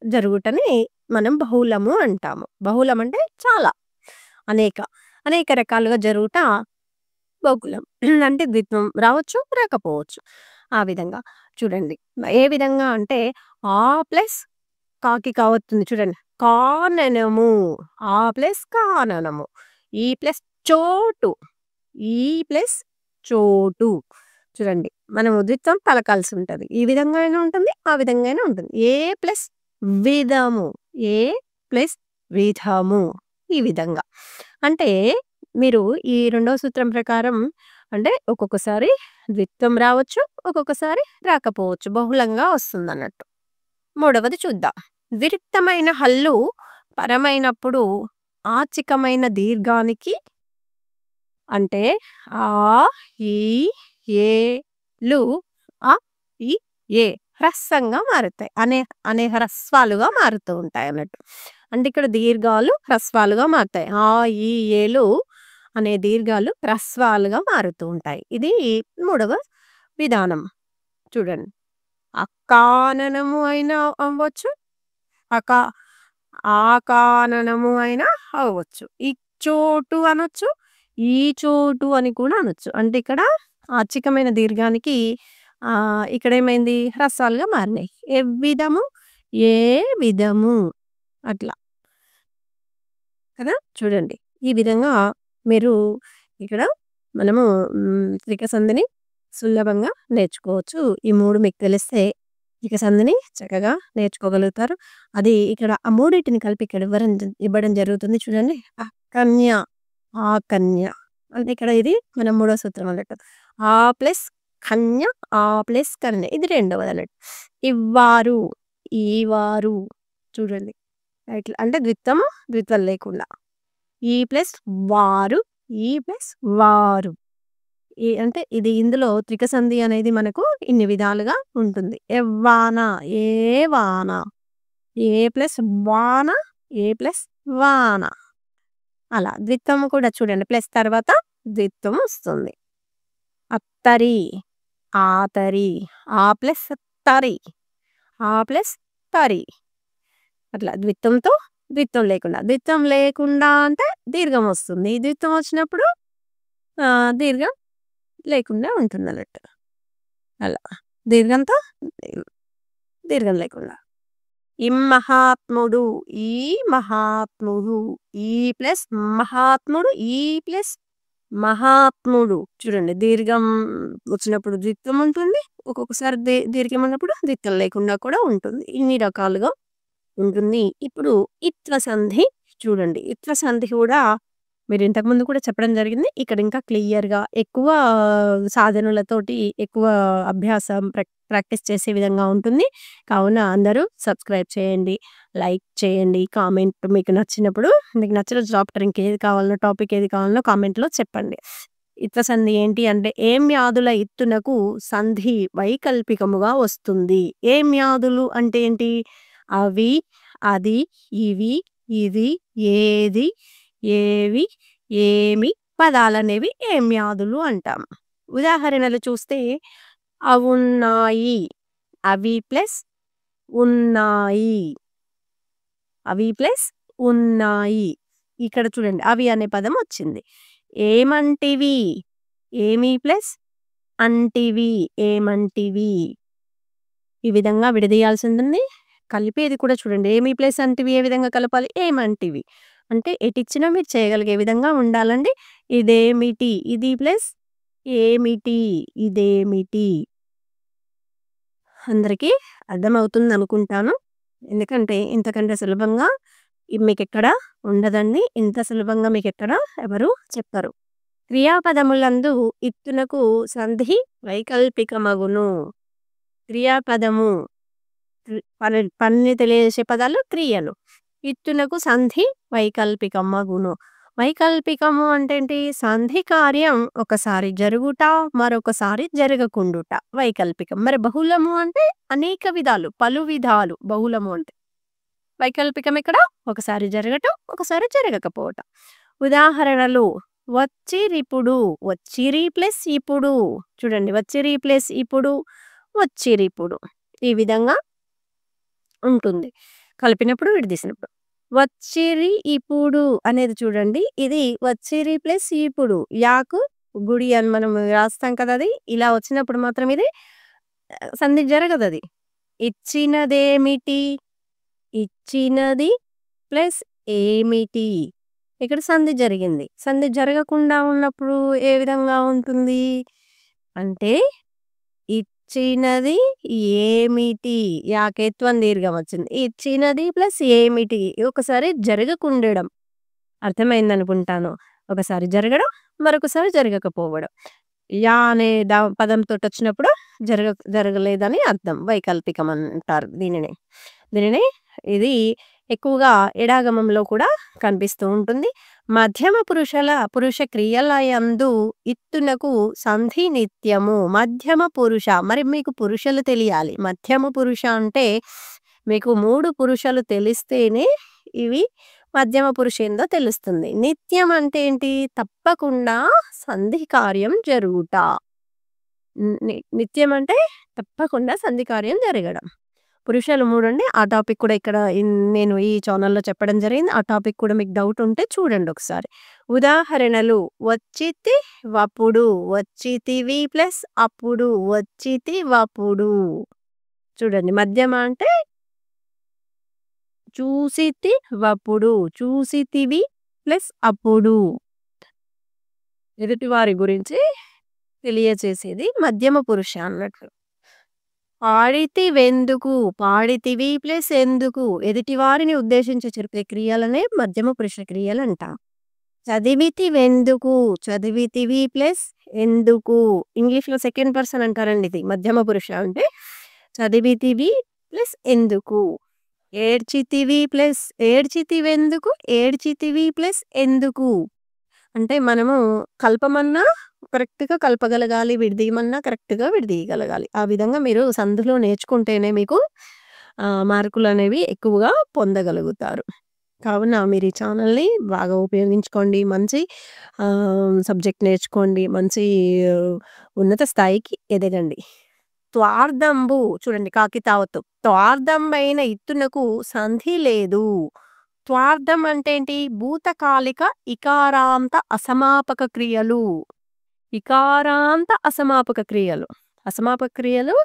జరుగుటని మనం బహుళము అంటాము. బహుళం అంటే చాలా. అనేక. అనేక రకాలుగా జరుగుట బహుళం. అంటే ద్విత్వం రావచ్చు, రాకపోవచ్చు. ఆ విధంగా చూడండి. ఏ విధంగా అంటే ఆ ప్లస్ కాకి కావస్తుంది చూడండి. కాననము. ఆ ప్లస్ కాననము. ఈ ప్లస్ చోటు. ఈ ప్లస్ చోటు. చూడండి. మనం ద్విత్వం పలకాల్సి ఉంటది. ఈ విధంగా అయినా ఉంటుంది, ఆ విధంగా అయినా ఉంటుంది. ఏ ప్లస్ విధము. ఏ ప్లస్ విధము. ఈ విధంగా. అంటే మీరు ఈ రెండవ సూత్రం ప్రకారం అంటే ఒక్కొక్కసారి ద్విత్వం రావచ్చు, ఒక్కొక్కసారి రాకపోవచ్చు. బహుళంగా వస్తుందన్నట్టు. మూడవది చూద్దాం. విరిక్తమైన హల్లు పరమైనప్పుడు ఆచికమైన దీర్ఘానికి అంటే ఆ, ఈ, ఏ లు అ, ఈ, ఏ హ్రస్వంగా మారుతాయి. అనే హ్రస్వాలుగా మారుతూ ఉంటాయి అన్నట్టు. అంటే ఇక్కడ దీర్ఘాలు హ్రస్వాలుగా మారుతాయి. ఆ, ఈ, ఏలు అనే దీర్ఘాలు హ్రస్వాలుగా మారుతూ ఉంటాయి. ఇది మూడవ విధానం. చూడండి. అకాననము అయినా అవ్వచ్చు. అకా ఆకాననము అయినా అవ్వచ్చు. ఈ చోటు అనొచ్చు. ఈ చోటు అని కూడా అనొచ్చు. అంటే ఇక్కడ ఆచికమైన దీర్ఘానికి ఇక్కడ ఏమైంది? హ్రస్వాలుగా మారినాయి. ఎవ్విధము, ఏ విధము అట్లా. కదా! చూడండి. ఈ విధంగా మీరు ఇక్కడ మనము త్రిక సంధిని సులభంగా నేర్చుకోవచ్చు. ఈ 3 మీకు తెలిస్తే త్రిక సంధిని చక్కగా నేర్చుకోగలుగుతారు. అది ఇక్కడ ఆ మూడిటిని కలిపి ఇక్కడ ఇవ్వడం జరుగుతుంది చూడండి. అకన్య, ఆకన్య. అంటే ఇక్కడ ఇది మనం మూడో సూత్రం అన్నట్టు. ఆ ప్లస్ కన్య, ఆ ప్లస్ కన్య. ఇది రెండవది అన్నట్టు. ఇవ్వారు, ఈవారు. చూడండి. ఇట్లా అంటే ద్విత్వం లేకుండా. ఈ ప్లస్ వారు, ఈ ప్లస్ వారు. అంటే ఇది ఇందులో త్రిక సంధి అనేది మనకు ఇన్ని విధాలుగా ఉంటుంది. ఎవ్వాన, ఏ వాన. ఏ ప్లస్ వాన, ఏ ప్లస్ వాన. అలా ద్విత్వం కూడా చూడండి. ప్లస్ తర్వాత ద్విత్వం వస్తుంది. అత్తరి, ఆతరి. ఆ ప్లస్ తరి, ఆ ప్లస్ తరి. అట్లా ద్విత్వంతో, ద్విత్వం లేకుండా. ద్విత్వం లేకుండా అంటే దీర్ఘం వస్తుంది. ద్విత్వం వచ్చినప్పుడు దీర్ఘం లేకుండా ఉంటుందన్నట్టు. అలా. దీర్ఘంతో, దీర్ఘం లేకుండా. ఇమ్మహాత్ముడు, ఈ మహాత్ముడు. ఈ ప్లస్ మహాత్ముడు, ఈ ప్లస్ మహాత్ముడు. చూడండి. దీర్ఘం వచ్చినప్పుడు ద్విత్వం ఉంటుంది. ఒక్కొక్కసారి దీర్ఘం ఉన్నప్పుడు ద్విత్వం లేకుండా కూడా ఉంటుంది. ఇన్ని రకాలుగా ఉంటుంది. ఇప్పుడు ఇత్వ సంధి చూడండి. ఇత్వ సంధి కూడా మీరు ఇంతకుముందు కూడా చెప్పడం జరిగింది. ఇక్కడ ఇంకా క్లియర్‌గా ఎక్కువ సాధనలతోటి ఎక్కువ అభ్యాసం ప్రాక్టీస్ చేసే విధంగా ఉంటుంది. కావున అందరూ సబ్స్క్రైబ్ చేయండి, లైక్ చేయండి, కామెంట్ మీకు నచ్చినప్పుడు మీకు నచ్చిన చాప్టర్ ఇంకేది కావాలనో, టాపిక్ ఏది కావాలనో కామెంట్‌లో చెప్పండి. ఇత్వ సంధి ఏంటి అంటే ఏం యాదుల ఇత్తునకు సంధి వైకల్పికముగా వస్తుంది. ఏం యాదులు అంటే ఏంటి? అవి, అది, ఇవి, ఇది, ఏది, ఏవి, ఏమి పదాలనేవి ఏమ్యాదులు అంటాం. ఉదాహరణలు చూస్తే అవున్నాయి. అవి ప్లస్ ఉన్నాయి. అవి ప్లస్ ఉన్నాయి. ఇక్కడ చూడండి. అవి అనే పదం వచ్చింది. ఏమంటివి? ఏమి ప్లస్ అంటివి. ఏమంటివి. ఈ విధంగా విడదీయాల్సి ఉంటుంది. కలిపేది కూడా చూడండి. ఏమి ప్లస్ అంటివి ఏ విధంగా కలపాలి? ఏమంటివి. అంటే ఎటిచ్చినా మీరు చేయగలిగే విధంగా ఉండాలండి. ఇదేమిటి? ఇది ప్లస్ ఏమిటి? ఇదేమిటి? అందరికీ అర్థమవుతుందనుకుంటాను. ఎందుకంటే ఇంతకంటే సులభంగా మీకెక్కడ ఉండదండి. ఇంత సులభంగా మీకెక్కడ ఎవరు చెప్పరు. క్రియాపదములందు ఇత్తునకు సంధి వైకల్పికమగును. క్రియాపదము పనిని తెలియజేసే పదాలు క్రియలు. ఇత్తునకు సంధి వైకల్పికమగును. వైకల్పికము అంటే ఏంటి? సంధి కార్యం ఒకసారి జరుగుట, మరొకసారి జరగకుండుట వైకల్పికం. మరి బహుళము అంటే అనేక విధాలు, పలు విధాలు బహుళము అంటే. వైకల్పికం ఇక్కడ ఒకసారి జరగటం, ఒకసారి జరగకపోవటం. ఉదాహరణలు వచ్చిరిప్పుడు, వచ్చిరి ప్లస్ ఇప్పుడు. చూడండి, వచ్చిరి ప్లస్ ఇప్పుడు, వచ్చిరిప్పుడు. ఈ విధంగా ఉంటుంది. కలిపినప్పుడు, విడదీసినప్పుడు. వచ్చిరి ఇప్పుడు అనేది చూడండి, ఇది వచ్చిరి ప్లస్ ఇప్పుడు. యాకు గుడి అని మనం రాస్తాం కదా, అది ఇలా వచ్చినప్పుడు మాత్రం ఇది సంధి జరగదు. అది ఇచ్చినదేమిటి, ఇచ్చినది ప్లస్ ఏమిటి. ఇక్కడ సంధి జరిగింది. సంధి జరగకుండా ఉన్నప్పుడు ఏ విధంగా ఉంటుంది అంటే ఇచ్చినది ఏమిటి. యాకేత్వం దీర్ఘం వచ్చింది. ఇచ్చినది ప్లస్ ఏమిటి. ఒకసారి జరగకుండడం. అర్థమైంది అనుకుంటాను. ఒకసారి జరగడం, మరొకసారి జరగకపోవడం. యా అనే పదంతో వచ్చినప్పుడు జరగలేదని అర్థం. వైకల్పికం అంటారు దీనిని. ఇది ఎక్కువగా ఎడాగమంలో కూడా కనిపిస్తూ ఉంటుంది. మధ్యమ పురుష క్రియల యందు ఇత్తునకు సంధి నిత్యము. మధ్యమ పురుష, మరి మీకు పురుషులు తెలియాలి. మధ్యమ పురుష అంటే మీకు 3 పురుషులు తెలిస్తేనే ఇవి మధ్యమ పురుషేందో తెలుస్తుంది. నిత్యం అంటే ఏంటి? తప్పకుండా సంధి కార్యం జరుగుట. నిత్యం అంటే తప్పకుండా సంధి కార్యం జరగడం. పురుషులు 3 అండి. ఆ టాపిక్ కూడా ఇక్కడ నేను ఈ ఛానల్లో చెప్పడం జరిగింది. ఆ టాపిక్ కూడా మీకు డౌట్ ఉంటే చూడండి ఒకసారి. ఉదాహరణలు వచ్చితి వపుడు, వచ్చితివి ప్లస్ అప్పుడు, వచ్చితి వపుడు. చూడండి, మధ్యమ అంటే చూసితి వపుడు, చూసితివి ప్లస్ అప్పుడు. ఎదుటివారి గురించి తెలియచేసేది మధ్యమ పురుష అన్నట్లు. పాడితివెందుకు, పాడితివి ప్లస్ ఎందుకు. ఎదుటివారిని ఉద్దేశించి చెప్పే క్రియలనే మధ్యమ పురుష క్రియలు అంట. చదివితివెందుకు, చదివితివి ప్లస్ ఎందుకు. ఇంగ్లీష్లో సెకండ్ పర్సన్ అంటారండి ఇది. మధ్యమ పురుష అంటే చదివితివి ప్లస్ ఎందుకు. ఏడ్చితివి ప్లస్ ఏడ్చితివెందుకు, ఏడ్చితివి ప్లస్ ఎందుకు. అంటే మనము కల్పమన్నా కరెక్ట్గా కలపగలగాలి, విడదీయమన్నా కరెక్ట్గా విడదీయగలగాలి. ఆ విధంగా మీరు సంధిలో నేర్చుకుంటేనే మీకు మార్కులు అనేవి ఎక్కువగా పొందగలుగుతారు. కావున మీరు ఈ ఛానల్ని బాగా ఉపయోగించుకోండి. మంచి సబ్జెక్ట్ నేర్చుకోండి. మంచి ఉన్నత స్థాయికి ఎదగండి. త్వార్థంబు, చూడండి, కాకితావత్తు. త్వార్థంబైన ఇత్తునకు సంధి లేదు. త్వార్థం అంటే ఏంటి? భూతకాలిక ఇకారాంత అసమాపక క్రియలు. ఇకారాంత అసమాపక క్రియలు. అసమాపక క్రియలు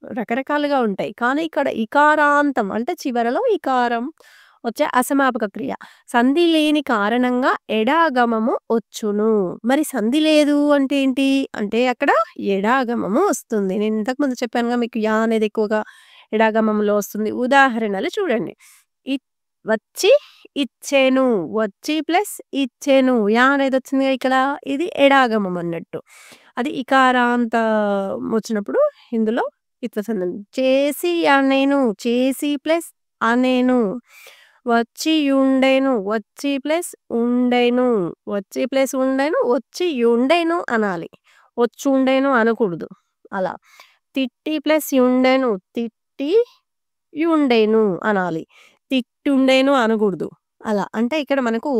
రకరకాలుగా ఉంటాయి. కానీ ఇక్కడ ఇకారాంతం అంటే చివరలో ఇకారం వచ్చే అసమాపక క్రియ. సంధి లేని కారణంగా ఎడాగమము వచ్చును. మరి సంధి లేదు అంటే ఏంటి అంటే అక్కడ ఎడాగమము వస్తుంది. నేను ఇంతకుముందు చెప్పానుగా మీకు యా అనేది ఎక్కువగా ఎడాగమంలో వస్తుంది. ఉదాహరణలు చూడండి. వచ్చి ఇచ్చేను, వచ్చి ప్లస్ ఇచ్చేను. యా అనేది వచ్చింది ఇక్కడ, ఇది ఎడాగమం అన్నట్టు. అది ఇకారాంత వచ్చినప్పుడు ఇందులో ఇత్వసంధం. చేసి అనేను, చేసి ప్లస్ అనేను. వచ్చి ఉండేను, వచ్చి ప్లస్ ఉండేను, వచ్చి ప్లస్ ఉండేను, వచ్చి ఉండేను అనాలి. వచ్చి ఉండేను అనకూడదు. అలా తిట్టి ప్లస్ ఉండేను, తిట్టి ఉండేను అనాలి. తిట్టుండేను అనకూడదు. అలా అంటే ఇక్కడ మనకు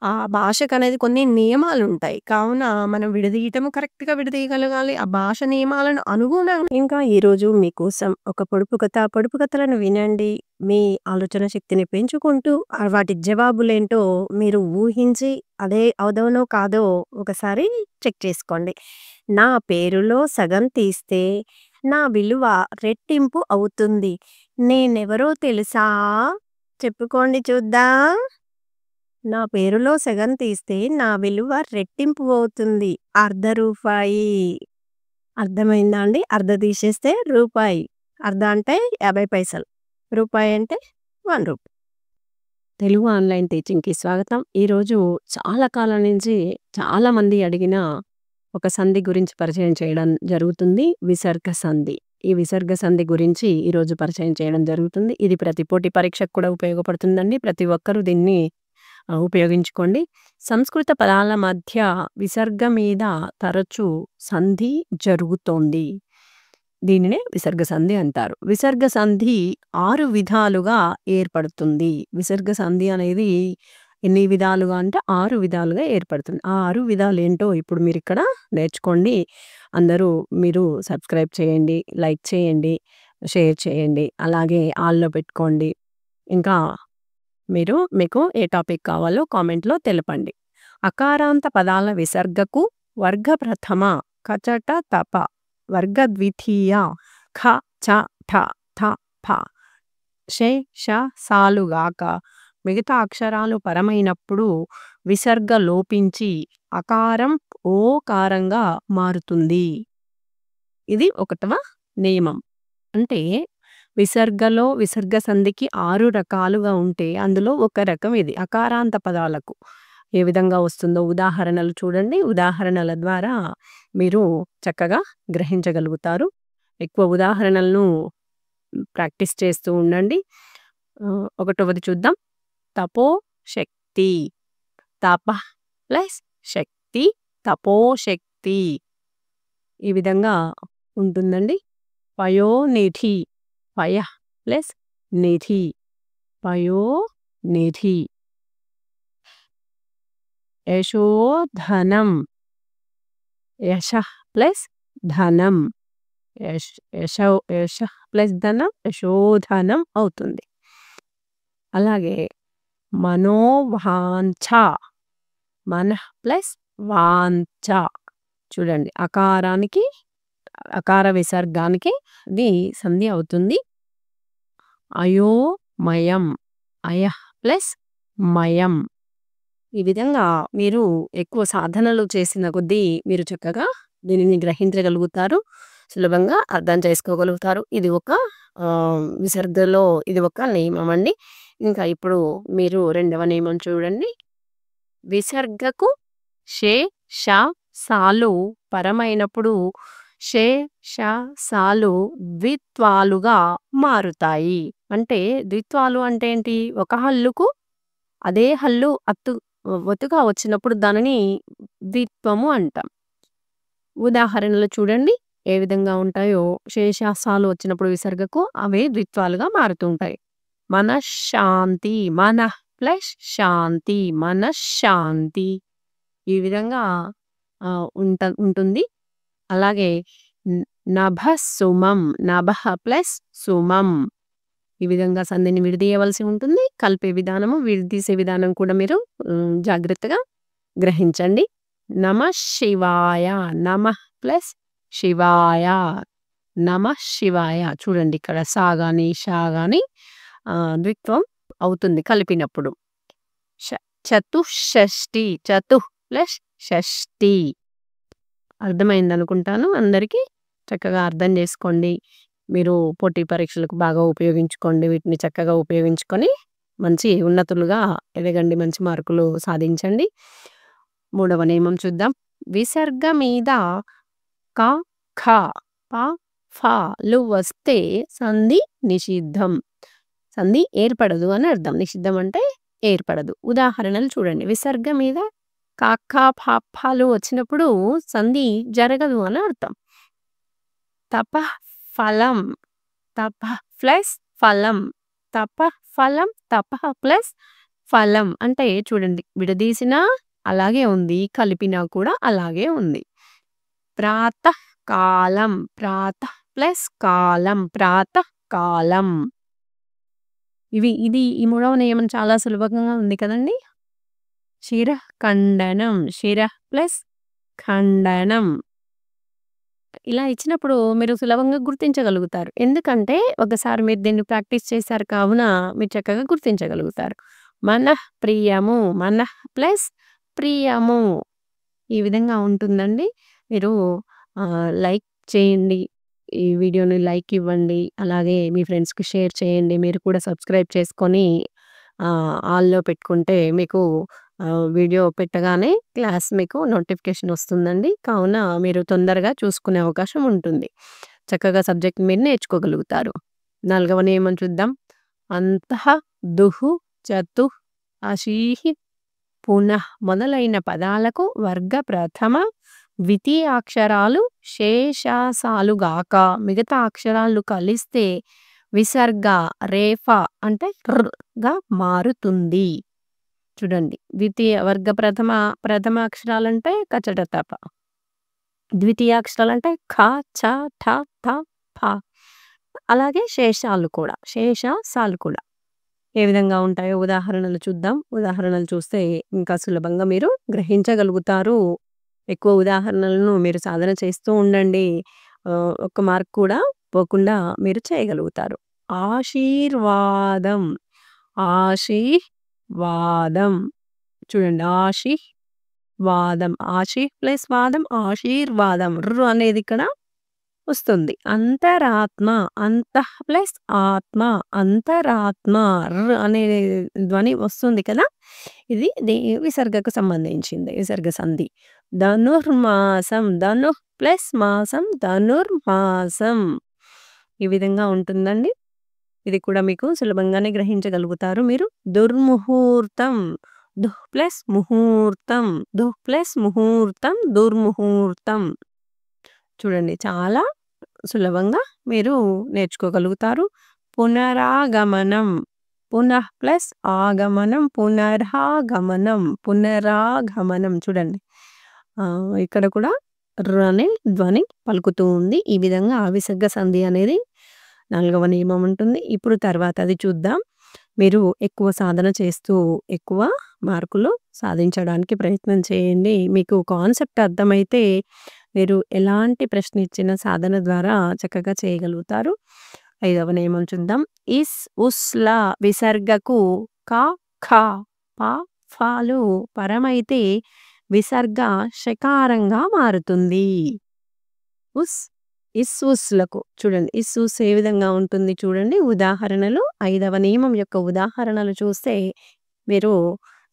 ఆ భాషకు అనేది కొన్ని నియమాలు ఉంటాయి. కావున మనం విడదీయటము కరెక్ట్గా విడదీయగలగాలి. ఆ భాష నియమాలను అనుగుణంగా. ఇంకా ఈరోజు మీకోసం ఒక పొడుపు కథ. పొడుపు కథలను వినండి. మీ ఆలోచన శక్తిని పెంచుకుంటూ వాటి జవాబులేంటో మీరు ఊహించి అదే అవుదోనో కాదో ఒకసారి చెక్ చేసుకోండి. నా పేరులో సగం తీస్తే నా విలువ రెట్టింపు అవుతుంది. నేనెవరో తెలుసా? చెప్పుకోండి చూద్దాం. నా పేరులో సగం తీస్తే నా విలువ రెట్టింపు అవుతుంది. రూ. 1. అర్థమైందా అండి? అర్ధ తీసేస్తే రూపాయి. అర్ధ అంటే 50 పైసలు. రూపాయి అంటే రూ. 1. తెలుగు ఆన్‌లైన్ టీచింగ్‌కి స్వాగతం. ఈరోజు చాలా కాలం నుంచి చాలామంది అడిగిన ఒక సంధి గురించి పరిచయం చేయడం జరుగుతుంది. విసర్గ సంధి. ఈ విసర్గ సంధి గురించి ఈరోజు పరిచయం చేయడం జరుగుతుంది. ఇది ప్రతి పోటీ పరీక్షకు కూడా ఉపయోగపడుతుందండి. ప్రతి ఒక్కరూ దీన్ని ఉపయోగించుకోండి. సంస్కృత పదాల మధ్య విసర్గ మీద తరచూ సంధి జరుగుతోంది. దీనినే విసర్గ సంధి అంటారు. విసర్గ సంధి 6 విధాలుగా ఏర్పడుతుంది. విసర్గ సంధి అనేది ఎన్ని విధాలుగా అంటే 6 విధాలుగా ఏర్పడుతుంది. ఆ 6 విధాలేంటో ఇప్పుడు మీరిక్కడ నేర్చుకోండి. అందరూ మీరు సబ్స్క్రైబ్ చేయండి, లైక్ చేయండి, షేర్ చేయండి. అలాగే ఆల్‌లో పెట్టుకోండి. ఇంకా మీకు ఏ టాపిక్ కావాలో కామెంట్‌లో తెలపండి. అకారాంత పదాల విసర్గకు వర్గ ప్రథమ, కచట తప, వర్గ ద్వితీయ, ఖ, చ, ఠ, థ, ఫ, షే, ష, సాలుగాక మిగతా అక్షరాలు పరమైనప్పుడు విసర్గ లోపించి అకారం ఓకారంగా మారుతుంది. ఇది 1వ నియమం. అంటే విసర్గలో విసర్గ సంధికి 6 రకాలుగా ఉంటే అందులో ఒక రకం ఇది. అకారాంత పదాలకు ఏ విధంగా వస్తుందో ఉదాహరణలు చూడండి. ఉదాహరణల ద్వారా మీరు చక్కగా గ్రహించగలుగుతారు. ఎక్కువ ఉదాహరణలను ప్రాక్టీస్ చేస్తూ ఉండండి. 1వది చూద్దాం. తపోశక్తి. తప ప్లస్ శక్తి, తపోశక్తి. ఈ విధంగా ఉంటుందండి. పయోనిధి. పయ ప్లస్ నిధి, పయోనిధి. యశోధనం. యశః ప్లస్ ధనం. యశః ప్లస్ ధనం యశోధనం అవుతుంది. అలాగే మనోవాంఛ. మనః ప్లస్ వాంఛ. చూడండి అకారానికి అకార విసర్గానికి ఇది సంధి అవుతుంది. అయోమయం. అయః ప్లస్ మయం. ఈ విధంగా మీరు ఎక్కువ సాధనలు చేసిన కొద్దీ మీరు చక్కగా దీనిని గ్రహించగలుగుతారు. సులభంగా అర్థం చేసుకోగలుగుతారు. ఇది ఒక విసర్గలో ఇది ఒక నియమం అండి. ఇంకా ఇప్పుడు మీరు 2వ నియమం చూడండి. విసర్గకు షే, ష, సాలు పరమైనప్పుడు షే, ష, సాలు ద్విత్వాలుగా మారుతాయి. అంటే ద్విత్వాలు అంటే ఏంటి? ఒక హల్లుకు అదే హల్లు ఒత్తుగా వచ్చినప్పుడు దానిని ద్విత్వము అంటాం. ఉదాహరణలు చూడండి ఏ విధంగా ఉంటాయో. శేషాసాలు వచ్చినప్పుడు విసర్గకు అవే ద్విత్వాలుగా మారుతూ ఉంటాయి. మనశ్శాంతి. మనః ప్లస్ శాంతి, మనశ్శాంతి. ఈ విధంగా ఉంటుంది. అలాగే నభసుమం. నభః ప్లస్ సుమం. ఈ విధంగా సంధిని విడదీయవలసి ఉంటుంది. కలిపే విధానము, విడదీసే విధానం కూడా మీరు జాగ్రత్తగా గ్రహించండి. నమః శివాయ. నమః ప్లస్ శివాయ. నమః శివాయ. చూడండి ఇక్కడ సా గాని, షా గాని ద్విత్వం అవుతుంది కలిపినప్పుడు. చతుషష్ఠి. చతుః ప్లస్ షష్ఠి. అర్థమైందనుకుంటాను అందరికీ. చక్కగా అర్థం చేసుకోండి. మీరు పోటీ పరీక్షలకు బాగా ఉపయోగించుకోండి. వీటిని చక్కగా ఉపయోగించుకొని మంచి ఉన్నతులుగా ఎదగండి. మంచి మార్కులు సాధించండి. 3వ నియమం చూద్దాం. విసర్గ మీద క, ఖ, ప, ఫలు వస్తే సంధి నిషిద్ధం. సంధి ఏర్పడదు అని అర్థం. నిషిద్ధం అంటే ఏర్పడదు. ఉదాహరణలు చూడండి. విసర్గ మీద క, ఖ, ప, ఫలు వచ్చినప్పుడు సంధి జరగదు అని అర్థం. తపః ఫలం. తపః ప్లస్ ఫలం. తపః ఫలం. తపః ప్లస్ ఫలం. అంటే చూడండి విడదీసినా అలాగే ఉంది, కలిపినా కూడా అలాగే ఉంది. ప్రాతః కాలం. ప్రాతః ప్లస్ కాలం. ప్రాతః కాలం. ఇది ఈ 3వ నియమం చాలా సులభంగా ఉంది కదండి. శిరః ఖండనం. శిరః ప్లస్ ఖండనం. ఇలా ఇచ్చినప్పుడు మీరు సులభంగా గుర్తించగలుగుతారు. ఎందుకంటే ఒకసారి మీరు దీన్ని ప్రాక్టీస్ చేశారు కావున మీరు చక్కగా గుర్తించగలుగుతారు. మనః ప్రియము. మనః ప్లస్ ప్రియము. ఈ విధంగా ఉంటుందండి. మీరు లైక్ చేయండి. ఈ వీడియోని లైక్ ఇవ్వండి. అలాగే మీ ఫ్రెండ్స్‌కి షేర్ చేయండి. మీరు కూడా సబ్స్క్రైబ్ చేసుకొని ఆల్‌లో పెట్టుకుంటే మీకు వీడియో పెట్టగానే క్లాస్ మీకు నోటిఫికేషన్ వస్తుందండి. కావున మీరు తొందరగా చూసుకునే అవకాశం ఉంటుంది. చక్కగా సబ్జెక్ట్ మీరు నేర్చుకోగలుగుతారు. 4వ నియమం చూద్దాం. అంతః, దుః, చతుః, అశీః, పునః మొదలైన పదాలకు వర్గ ప్రథమ, ద్వితీయాక్షరాలు శేషాసాలుగాక మిగతా అక్షరాలు కలిస్తే విసర్గ రేఫ అంటే ర్‌గా మారుతుంది. చూడండి. ద్వితీయ వర్గ ప్రథమ అక్షరాలంటే కచట తప. ద్వితీయ అక్షరాలంటే ఖ, ఛ, ఠ, థ, ఫ. అలాగే శేషాలు కూడా. శేషాసాలు కూడా. ఏ విధంగా ఉంటాయో ఉదాహరణలు చూద్దాం. ఉదాహరణలు చూస్తే ఇంకా సులభంగా మీరు గ్రహించగలుగుతారు. ఎక్కువ ఉదాహరణలను మీరు సాధన చేస్తూ ఉండండి. ఒక్క మార్క్ కూడా పోకుండా మీరు చేయగలుగుతారు. ఆశీర్వాదం. ఆశీర్వాదం. చూడండి. వాదం. ప్లస్ వాదం ఆశీర్వాదం. అనేది ఇక్కడ వస్తుంది. అంతరాత్మ. అంతః ప్లస్ ఆత్మ. అంతరాత్మ. అనే ధ్వని వస్తుంది కదా! ఇది విసర్గకు సంబంధించింది. విసర్గ సంధి. ధనుర్మాసం. ధనుః ప్లస్ మాసం. ధనుర్మాసం. ఈ విధంగా ఉంటుందండి. ఇది కూడా మీకు సులభంగానే గ్రహించగలుగుతారు మీరు. దుర్ముహూర్తం. దుః ప్లస్ ముహూర్తం. దుః ప్లస్ ముహూర్తం. దుర్ముహూర్తం. చూడండి. చాలా సులభంగా మీరు నేర్చుకోగలుగుతారు. పునరాగమనం. పునః ప్లస్ ఆగమనం. పునరాగమనం. పునరాగమనం. చూడండి. ఇక్కడ కూడా అనే ధ్వని పలుకుతూ ఉంది. ఈ విధంగా విసర్గ సంధి అనేది 4వ నియమం ఉంటుంది. ఇప్పుడు తర్వాతది చూద్దాం. మీరు ఎక్కువ సాధన చేస్తూ ఎక్కువ మార్కులు సాధించడానికి ప్రయత్నం చేయండి. మీకు కాన్సెప్ట్ అర్థమైతే మీరు ఎలాంటి ప్రశ్న ఇచ్చిన సాధన ద్వారా చక్కగా చేయగలుగుతారు. 5వ నియమం చూద్దాం. ఇస్, ఉస్‌ల విసర్గకు క, ఖ, ప, ఫలు పరమైతే విసర్గ షకారంగా మారుతుంది. ఉస్‌లకు చూడండి. ఉస్ ఏ విధంగా ఉంటుంది చూడండి. ఉదాహరణలు 5వ నియమం యొక్క ఉదాహరణలు చూస్తే మీరు